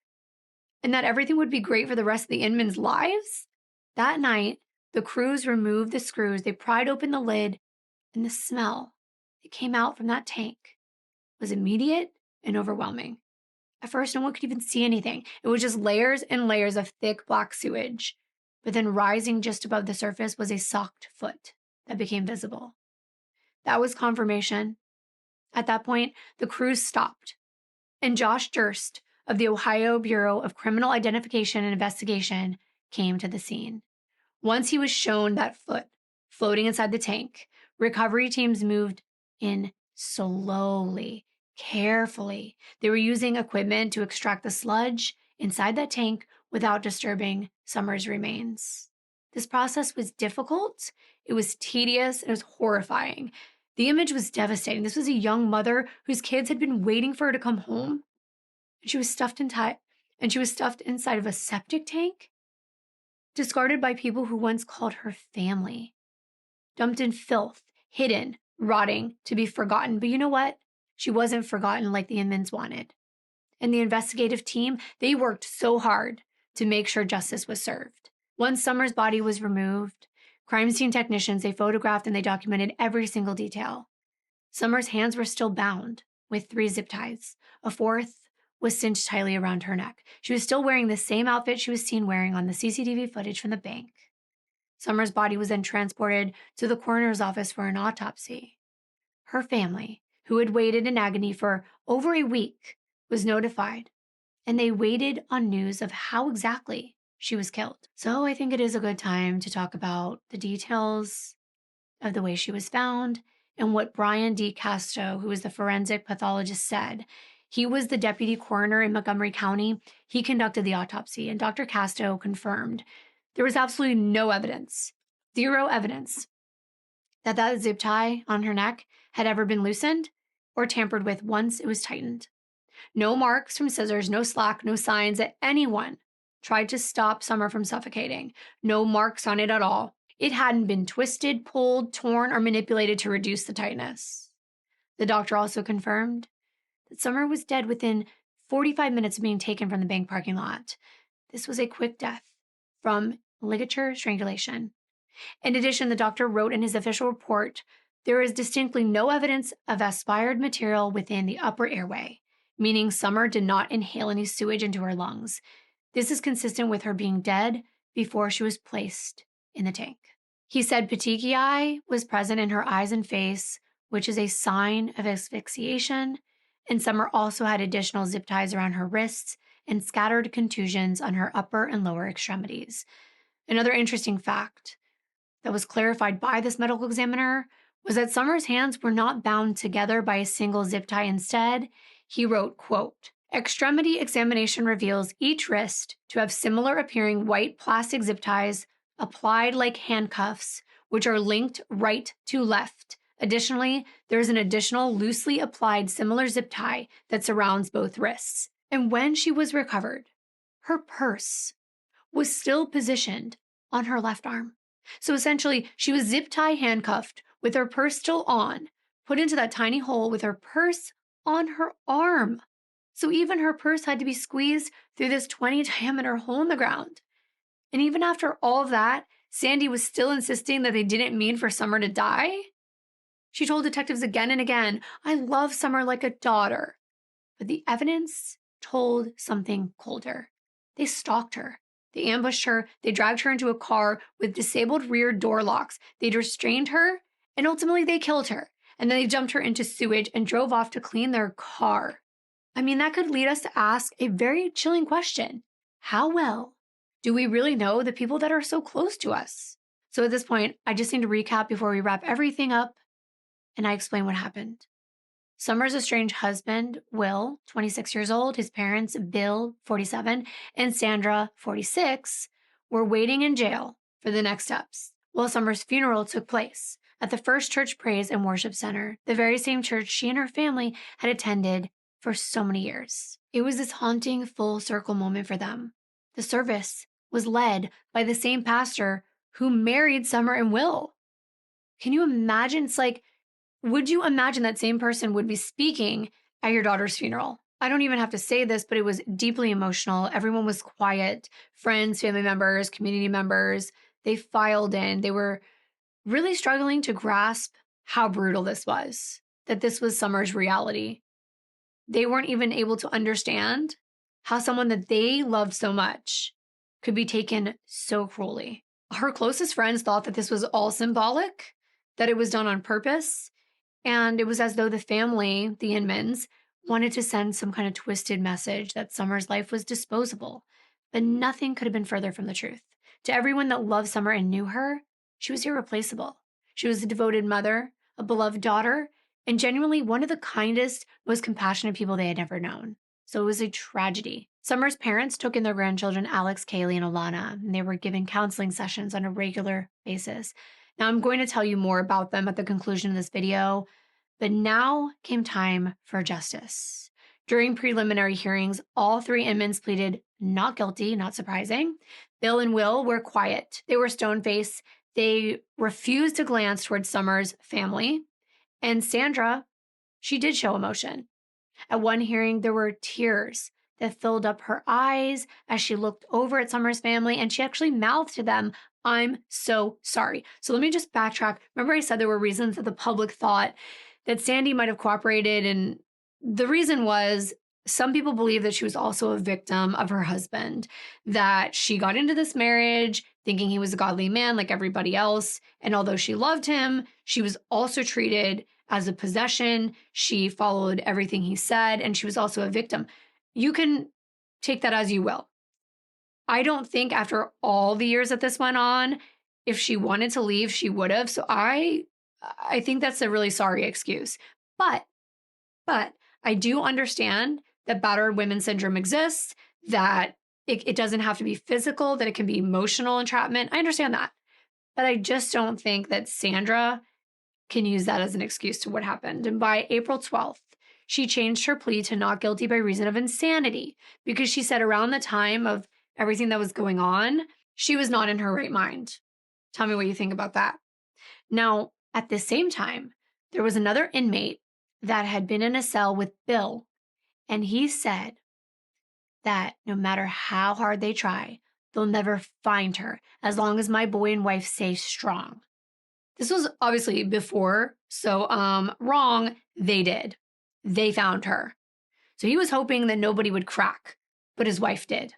And that everything would be great for the rest of the Inmans' lives? That night, the crews removed the screws, they pried open the lid, and the smell that came out from that tank was immediate and overwhelming. At first, no one could even see anything. It was just layers and layers of thick black sewage. But then rising just above the surface was a socked foot that became visible. That was confirmation. At that point, the crews stopped, and Josh Durst of the Ohio Bureau of Criminal Identification and Investigation came to the scene. Once he was shown that foot floating inside the tank, recovery teams moved in slowly, carefully. They were using equipment to extract the sludge inside that tank without disturbing Summer's remains. This process was difficult, it was tedious, it was horrifying. The image was devastating. This was a young mother whose kids had been waiting for her to come home. And she was stuffed inside of a septic tank, discarded by people who once called her family, dumped in filth, hidden, rotting, to be forgotten. But you know what? She wasn't forgotten like the Inmans wanted. And the investigative team, they worked so hard to make sure justice was served. Once Summer's body was removed, crime scene technicians, they photographed and they documented every single detail. Summer's hands were still bound with 3 zip ties. A 4th was cinched tightly around her neck. She was still wearing the same outfit she was seen wearing on the CCTV footage from the bank. Summer's body was then transported to the coroner's office for an autopsy. Her family, who had waited in agony for over a week, was notified, and they waited on news of how exactly she was killed. So I think it is a good time to talk about the details of the way she was found and what Brian D. Casto, who is the forensic pathologist, said. He was the deputy coroner in Montgomery County. He conducted the autopsy, and Dr. Casto confirmed there was absolutely no evidence, 0 evidence, that that zip tie on her neck had ever been loosened or tampered with once it was tightened. No marks from scissors, no slack, no signs that anyone tried to stop Summer from suffocating. No marks on it at all. It hadn't been twisted, pulled, torn, or manipulated to reduce the tightness. The doctor also confirmed that Summer was dead within 45 minutes of being taken from the bank parking lot. This was a quick death from ligature strangulation. In addition, the doctor wrote in his official report, there is distinctly no evidence of aspired material within the upper airway, meaning Summer did not inhale any sewage into her lungs. This is consistent with her being dead before she was placed in the tank. He said petechiae was present in her eyes and face, which is a sign of asphyxiation, and Summer also had additional zip ties around her wrists and scattered contusions on her upper and lower extremities. Another interesting fact that was clarified by this medical examiner was that Summers' hands were not bound together by a single zip tie. Instead, he wrote, quote, "Extremity examination reveals each wrist to have similar appearing white plastic zip ties applied like handcuffs, which are linked right to left. Additionally, there is an additional loosely applied similar zip tie that surrounds both wrists." And when she was recovered, her purse was still positioned on her left arm. So essentially, she was zip tie handcuffed with her purse still on, put into that tiny hole with her purse on her arm. So even her purse had to be squeezed through this 20 diameter hole in the ground. And even after all of that, Sandy was still insisting that they didn't mean for Summer to die. She told detectives again and again, "I love Summer like a daughter." But the evidence told something colder. They stalked her. They ambushed her. They dragged her into a car with disabled rear door locks. They restrained her, and ultimately they killed her. And then they dumped her into sewage and drove off to clean their car. I mean, that could lead us to ask a very chilling question. How well do we really know the people that are so close to us? So at this point, I just need to recap before we wrap everything up, and I explain what happened. Summer's estranged husband, Will, 26 years old, his parents, Bill, 47, and Sandra, 46, were waiting in jail for the next steps while Summer's funeral took place at the First Church Praise and Worship Center, the very same church she and her family had attended for so many years. It was this haunting full circle moment for them. The service was led by the same pastor who married Summer and Will. Can you imagine? It's like, would you imagine that same person would be speaking at your daughter's funeral? I don't even have to say this, but it was deeply emotional. Everyone was quiet. Friends, family members, community members, they filed in. They were really struggling to grasp how brutal this was, that this was Summer's reality. They weren't even able to understand how someone that they loved so much could be taken so cruelly. Her closest friends thought that this was all symbolic, that it was done on purpose. And it was as though the family, the Inmans, wanted to send some kind of twisted message that Summer's life was disposable. But nothing could have been further from the truth. To everyone that loved Summer and knew her, she was irreplaceable. She was a devoted mother, a beloved daughter, and genuinely one of the kindest, most compassionate people they had ever known. So it was a tragedy. Summer's parents took in their grandchildren, Alex, Kaylee, and Alana, and they were given counseling sessions on a regular basis. Now, I'm going to tell you more about them at the conclusion of this video, but now came time for justice. During preliminary hearings, all three Inmans pleaded not guilty, not surprising. Bill and Will were quiet. They were stone-faced. They refused to glance towards Summer's family. And Sandra, she did show emotion. At one hearing, there were tears that filled up her eyes as she looked over at Summer's family, and she actually mouthed to them, "I'm so sorry." So let me just backtrack. Remember I said there were reasons that the public thought that Sandy might have cooperated, and the reason was some people believe that she was also a victim of her husband, that she got into this marriage thinking he was a godly man like everybody else, and although she loved him, she was also treated as a possession. She followed everything he said, and she was also a victim. You can take that as you will. I don't think after all the years that this went on, if she wanted to leave, she would have. So I think that's a really sorry excuse. But I do understand that battered women syndrome exists, that it doesn't have to be physical, that it can be emotional entrapment. I understand that. But I just don't think that Sandra can use that as an excuse to what happened. And by April 12th, she changed her plea to not guilty by reason of insanity, because she said around the time of everything that was going on, she was not in her right mind. Tell me what you think about that. Now, at the same time, there was another inmate that had been in a cell with Bill, and he said that no matter how hard they try, they'll never find her as long as my boy and wife stay strong. This was obviously before, so wrong, they did. They found her. So he was hoping that nobody would crack, but his wife did.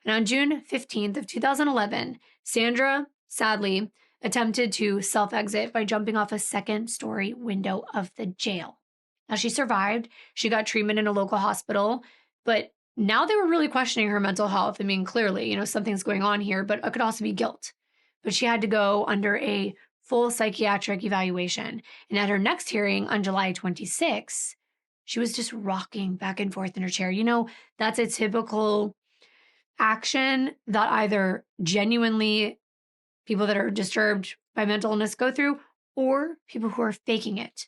And on June 15th of 2011, Sandra, sadly, attempted to self-exit by jumping off a second-story window of the jail. Now, she survived. She got treatment in a local hospital, but Now they were really questioning her mental health. I mean, clearly, something's going on here, but it could also be guilt. But she had to go under a full psychiatric evaluation. And at her next hearing on July 26, she was just rocking back and forth in her chair. That's a typical action that either genuinely people that are disturbed by mental illness go through, or people who are faking it.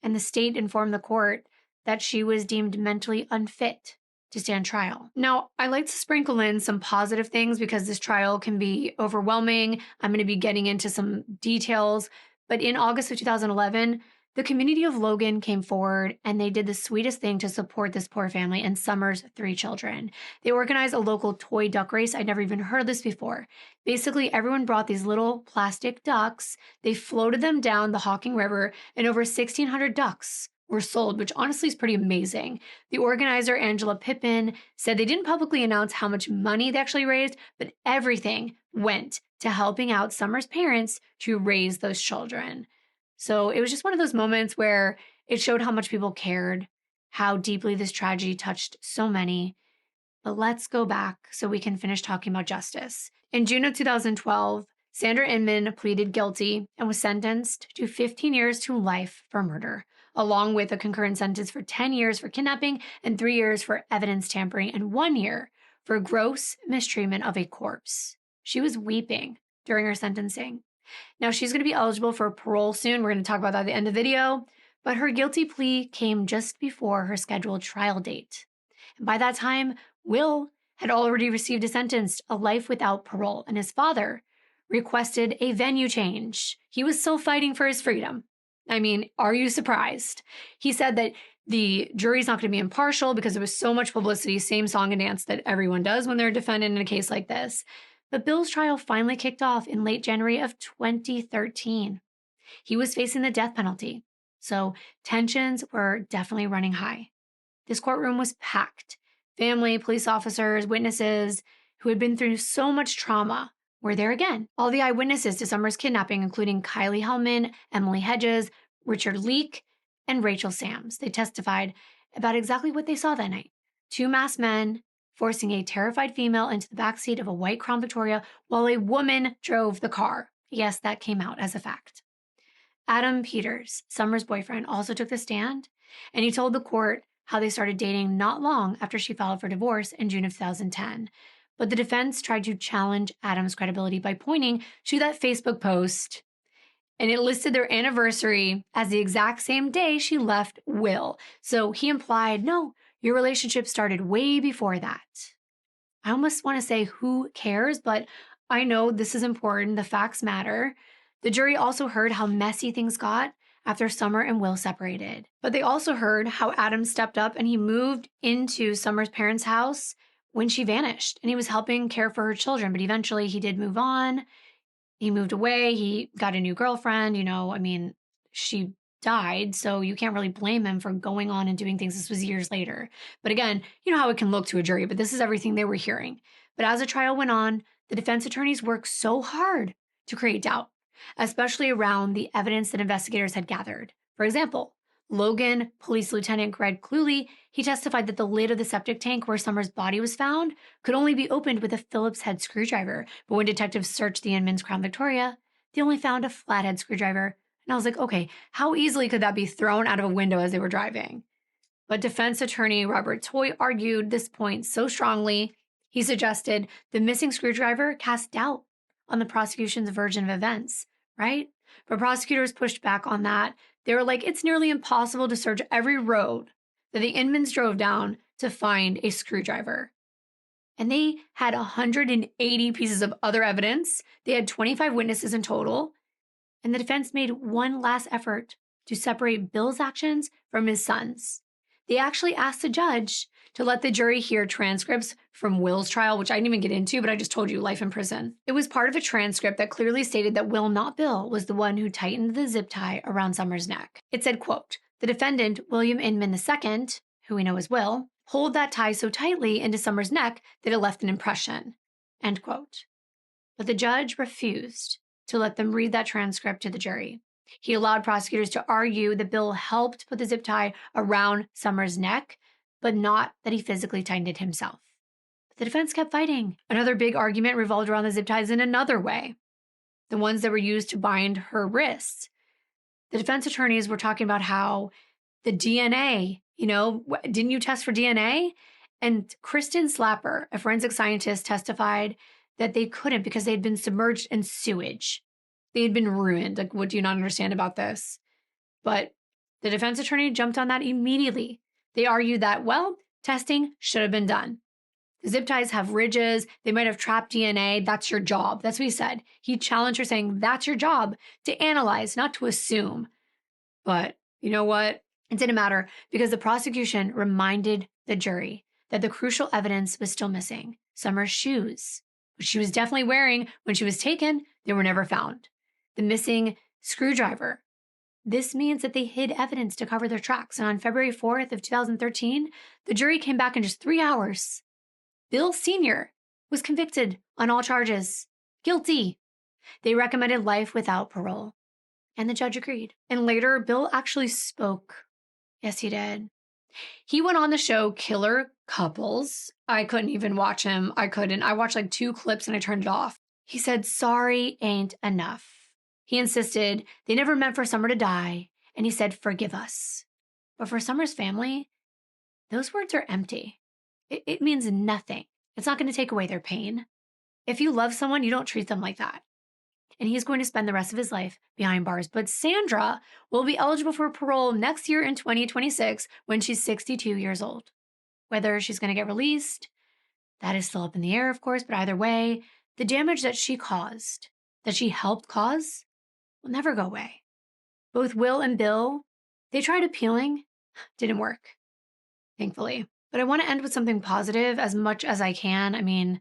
And the state informed the court that she was deemed mentally unfit to stand trial. Now, I like to sprinkle in some positive things because this trial can be overwhelming. I'm going to be getting into some details. But in August of 2011, the community of Logan came forward and they did the sweetest thing to support this poor family and Summer's 3 children. They organized a local toy duck race. I'd never even heard of this before. Basically, everyone brought these little plastic ducks. They floated them down the Hocking River, and over 1,600 ducks were sold, which honestly is pretty amazing. The organizer, Angela Pippin, said they didn't publicly announce how much money they actually raised, but everything went to helping out Summer's parents to raise those children. So it was just one of those moments where it showed how much people cared, how deeply this tragedy touched so many. But let's go back so we can finish talking about justice. In June of 2012, Sandra Inman pleaded guilty and was sentenced to 15 years to life for murder, along with a concurrent sentence for 10 years for kidnapping and 3 years for evidence tampering and 1 year for gross mistreatment of a corpse. She was weeping during her sentencing. Now, she's going to be eligible for parole soon. We're going to talk about that at the end of the video. But her guilty plea came just before her scheduled trial date. And by that time, Will had already received a sentence, a life without parole, and his father requested a venue change. He was still fighting for his freedom. I mean, are you surprised? He said that the jury's not going to be impartial because there was so much publicity, same song and dance that everyone does when they're a defendant in a case like this. But Bill's trial finally kicked off in late January of 2013. He was facing the death penalty, so tensions were definitely running high. This courtroom was packed. Family, police officers, witnesses who had been through so much trauma were there again. All the eyewitnesses to Summer's kidnapping, including Kylie Hellman, Emily Hedges, Richard Leak, and Rachel Sams. They testified about exactly what they saw that night. 2 masked men forcing a terrified female into the backseat of a white Crown Victoria while a woman drove the car. Yes, that came out as a fact. Adam Peters, Summer's boyfriend, also took the stand, and he told the court how they started dating not long after she filed for divorce in June of 2010. But the defense tried to challenge Adam's credibility by pointing to that Facebook post, and it listed their anniversary as the exact same day she left Will. So he implied, no, your relationship started way before that. I almost want to say who cares, but I know this is important. The facts matter. The jury also heard how messy things got after Summer and Will separated. But they also heard how Adam stepped up and he moved into Summer's parents' house when she vanished. And he was helping care for her children, but eventually he did move on. He moved away. He got a new girlfriend. She died, so you can't really blame him for going on and doing things. This was years later. But again, you know how it can look to a jury, but this is everything they were hearing. But as the trial went on, the defense attorneys worked so hard to create doubt, especially around the evidence that investigators had gathered. For example, Logan Police Lieutenant Greg Cluley, he testified that the lid of the septic tank where Summer's body was found could only be opened with a Phillips head screwdriver. But when detectives searched the Inman's Crown Victoria, they only found a flathead screwdriver. And I was like, okay, how easily could that be thrown out of a window as they were driving? But defense attorney Robert Toy argued this point so strongly, he suggested the missing screwdriver cast doubt on the prosecution's version of events, right? But prosecutors pushed back on that. They were like, it's nearly impossible to search every road that the Inmans drove down to find a screwdriver. And they had 180 pieces of other evidence. They had 25 witnesses in total. And the defense made one last effort to separate Bill's actions from his son's. They actually asked the judge to let the jury hear transcripts from Will's trial, which I didn't even get into, but I just told you life in prison. It was part of a transcript that clearly stated that Will, not Bill, was the one who tightened the zip tie around Summer's neck. It said, quote, the defendant, William Inman II, who we know as Will, pulled that tie so tightly into Summer's neck that it left an impression, end quote. But the judge refused to let them read that transcript to the jury. He allowed prosecutors to argue that Bill helped put the zip tie around Summer's neck, but not that he physically tightened it himself. But the defense kept fighting. Another big argument revolved around the zip ties in another way, the ones that were used to bind her wrists. The defense attorneys were talking about how the DNA, didn't you test for DNA? And Kristen Slapper, a forensic scientist, testified that they couldn't because they had been submerged in sewage. They had been ruined. Like, what do you not understand about this? But the defense attorney jumped on that immediately. They argued that, well, testing should have been done. The zip ties have ridges. They might have trapped DNA. That's your job. That's what he said. He challenged her saying, that's your job, to analyze, not to assume. But you know what? It didn't matter because the prosecution reminded the jury that the crucial evidence was still missing. Summer's shoes, which she was definitely wearing when she was taken, they were never found. The missing screwdriver. This means that they hid evidence to cover their tracks. And on February 4th of 2013, the jury came back in just 3 hours. Bill Sr. was convicted on all charges. Guilty. They recommended life without parole. And the judge agreed. And later, Bill actually spoke. Yes, he did. He went on the show Killer Couples. I couldn't even watch him. I couldn't. I watched like 2 clips and I turned it off. He said, sorry ain't enough. He insisted they never meant for Summer to die. And he said, forgive us. But for Summer's family, those words are empty. It means nothing. It's not going to take away their pain. If you love someone, you don't treat them like that. And he's going to spend the rest of his life behind bars. But Sandra will be eligible for parole next year in 2026 when she's 62 years old. Whether she's going to get released, that is still up in the air, of course. But either way, the damage that she caused, that she helped cause, will never go away. Both Will and Bill, they tried appealing. Didn't work, thankfully. But I want to end with something positive as much as I can. I mean,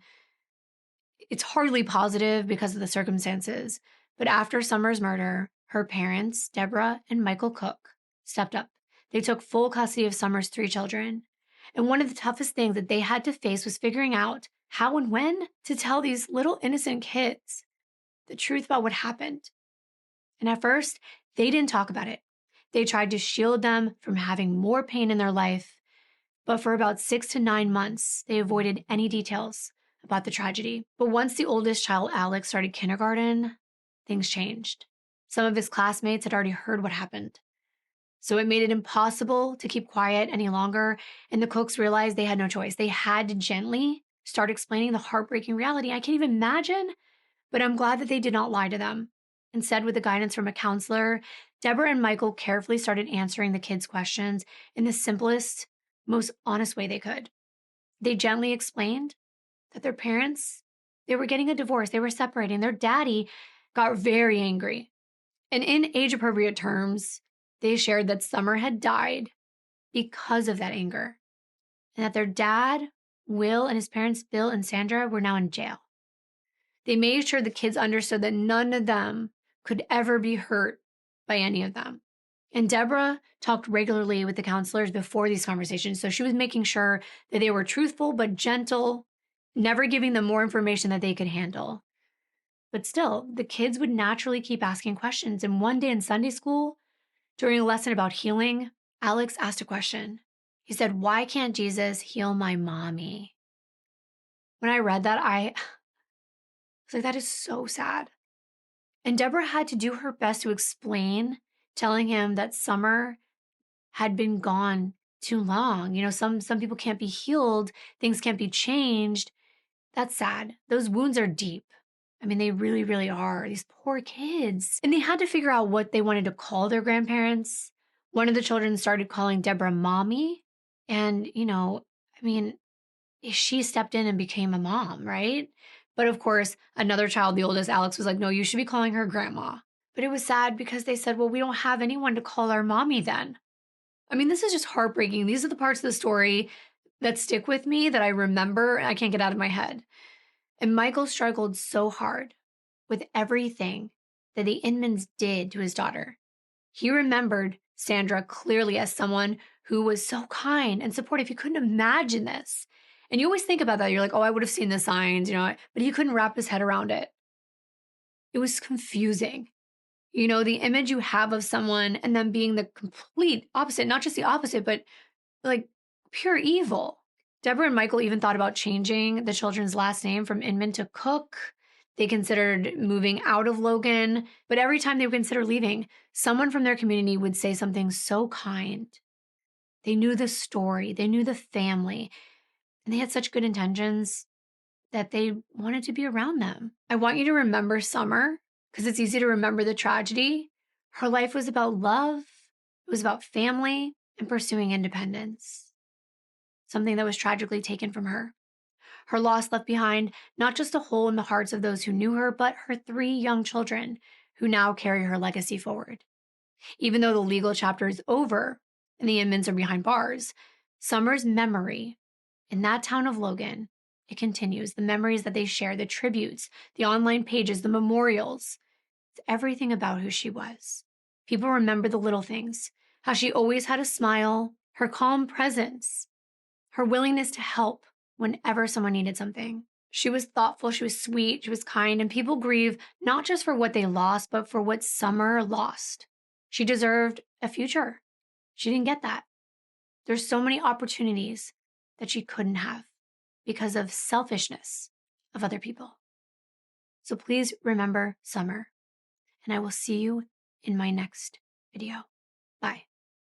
it's hardly positive because of the circumstances. But after Summer's murder, her parents, Deborah and Michael Cook, stepped up. They took full custody of Summer's 3 children. And one of the toughest things that they had to face was figuring out how and when to tell these little innocent kids the truth about what happened. And at first, they didn't talk about it. They tried to shield them from having more pain in their life. But for about 6 to 9 months, they avoided any details about the tragedy. But once the oldest child, Alex, started kindergarten, things changed. Some of his classmates had already heard what happened. So it made it impossible to keep quiet any longer, and the Cooks realized they had no choice. They had to gently start explaining the heartbreaking reality. I can't even imagine, but I'm glad that they did not lie to them. Instead, with the guidance from a counselor, Deborah and Michael carefully started answering the kids' questions in the simplest, most honest way they could. They gently explained that their parents, they were getting a divorce, they were separating. Their daddy got very angry. And in age-appropriate terms, they shared that Summer had died because of that anger. And that their dad, Will, and his parents, Bill and Sandra, were now in jail. They made sure the kids understood that none of them could ever be hurt by any of them. And Deborah talked regularly with the counselors before these conversations, so she was making sure that they were truthful but gentle, never giving them more information that they could handle. But still, the kids would naturally keep asking questions. And one day in Sunday school, during a lesson about healing, Alex asked a question. He said, "Why can't Jesus heal my mommy?" When I read that, I was like, that is so sad. And Deborah had to do her best to explain, telling him that Summer had been gone too long. You know, some people can't be healed. Things can't be changed. That's sad. Those wounds are deep. I mean, they really, really are. These poor kids. And they had to figure out what they wanted to call their grandparents. One of the children started calling Deborah mommy. And, you know, I mean, she stepped in and became a mom, right? But of course, another child, the oldest, Alex, was like, no, you should be calling her grandma. But it was sad because they said, well, we don't have anyone to call our mommy then. I mean, this is just heartbreaking. These are the parts of the story that stick with me, that I remember, and I can't get out of my head. And Michael struggled so hard with everything that the Inmans did to his daughter. He remembered Sandra clearly as someone who was so kind and supportive. He couldn't imagine this. And you always think about that. You're like, oh, I would have seen the signs, you know, but he couldn't wrap his head around it. It was confusing. You know, the image you have of someone and them being the complete opposite, not just the opposite, but like pure evil. Deborah and Michael even thought about changing the children's last name from Inman to Cook. They considered moving out of Logan, but every time they would consider leaving, someone from their community would say something so kind. They knew the story, they knew the family, and they had such good intentions that they wanted to be around them. I want you to remember Summer, because it's easy to remember the tragedy. Her life was about love, it was about family, and pursuing independence. Something that was tragically taken from her. Her loss left behind not just a hole in the hearts of those who knew her, but her 3 young children who now carry her legacy forward. Even though the legal chapter is over and the Inmans are behind bars, Summer's memory in that town of Logan, it continues. The memories that they share, the tributes, the online pages, the memorials, it's everything about who she was. People remember the little things, how she always had a smile, her calm presence, her willingness to help whenever someone needed something. She was thoughtful, she was sweet, she was kind, and people grieve not just for what they lost, but for what Summer lost. She deserved a future. She didn't get that. There's so many opportunities that she couldn't have because of selfishness of other people. So please remember Summer, and I will see you in my next video. Bye.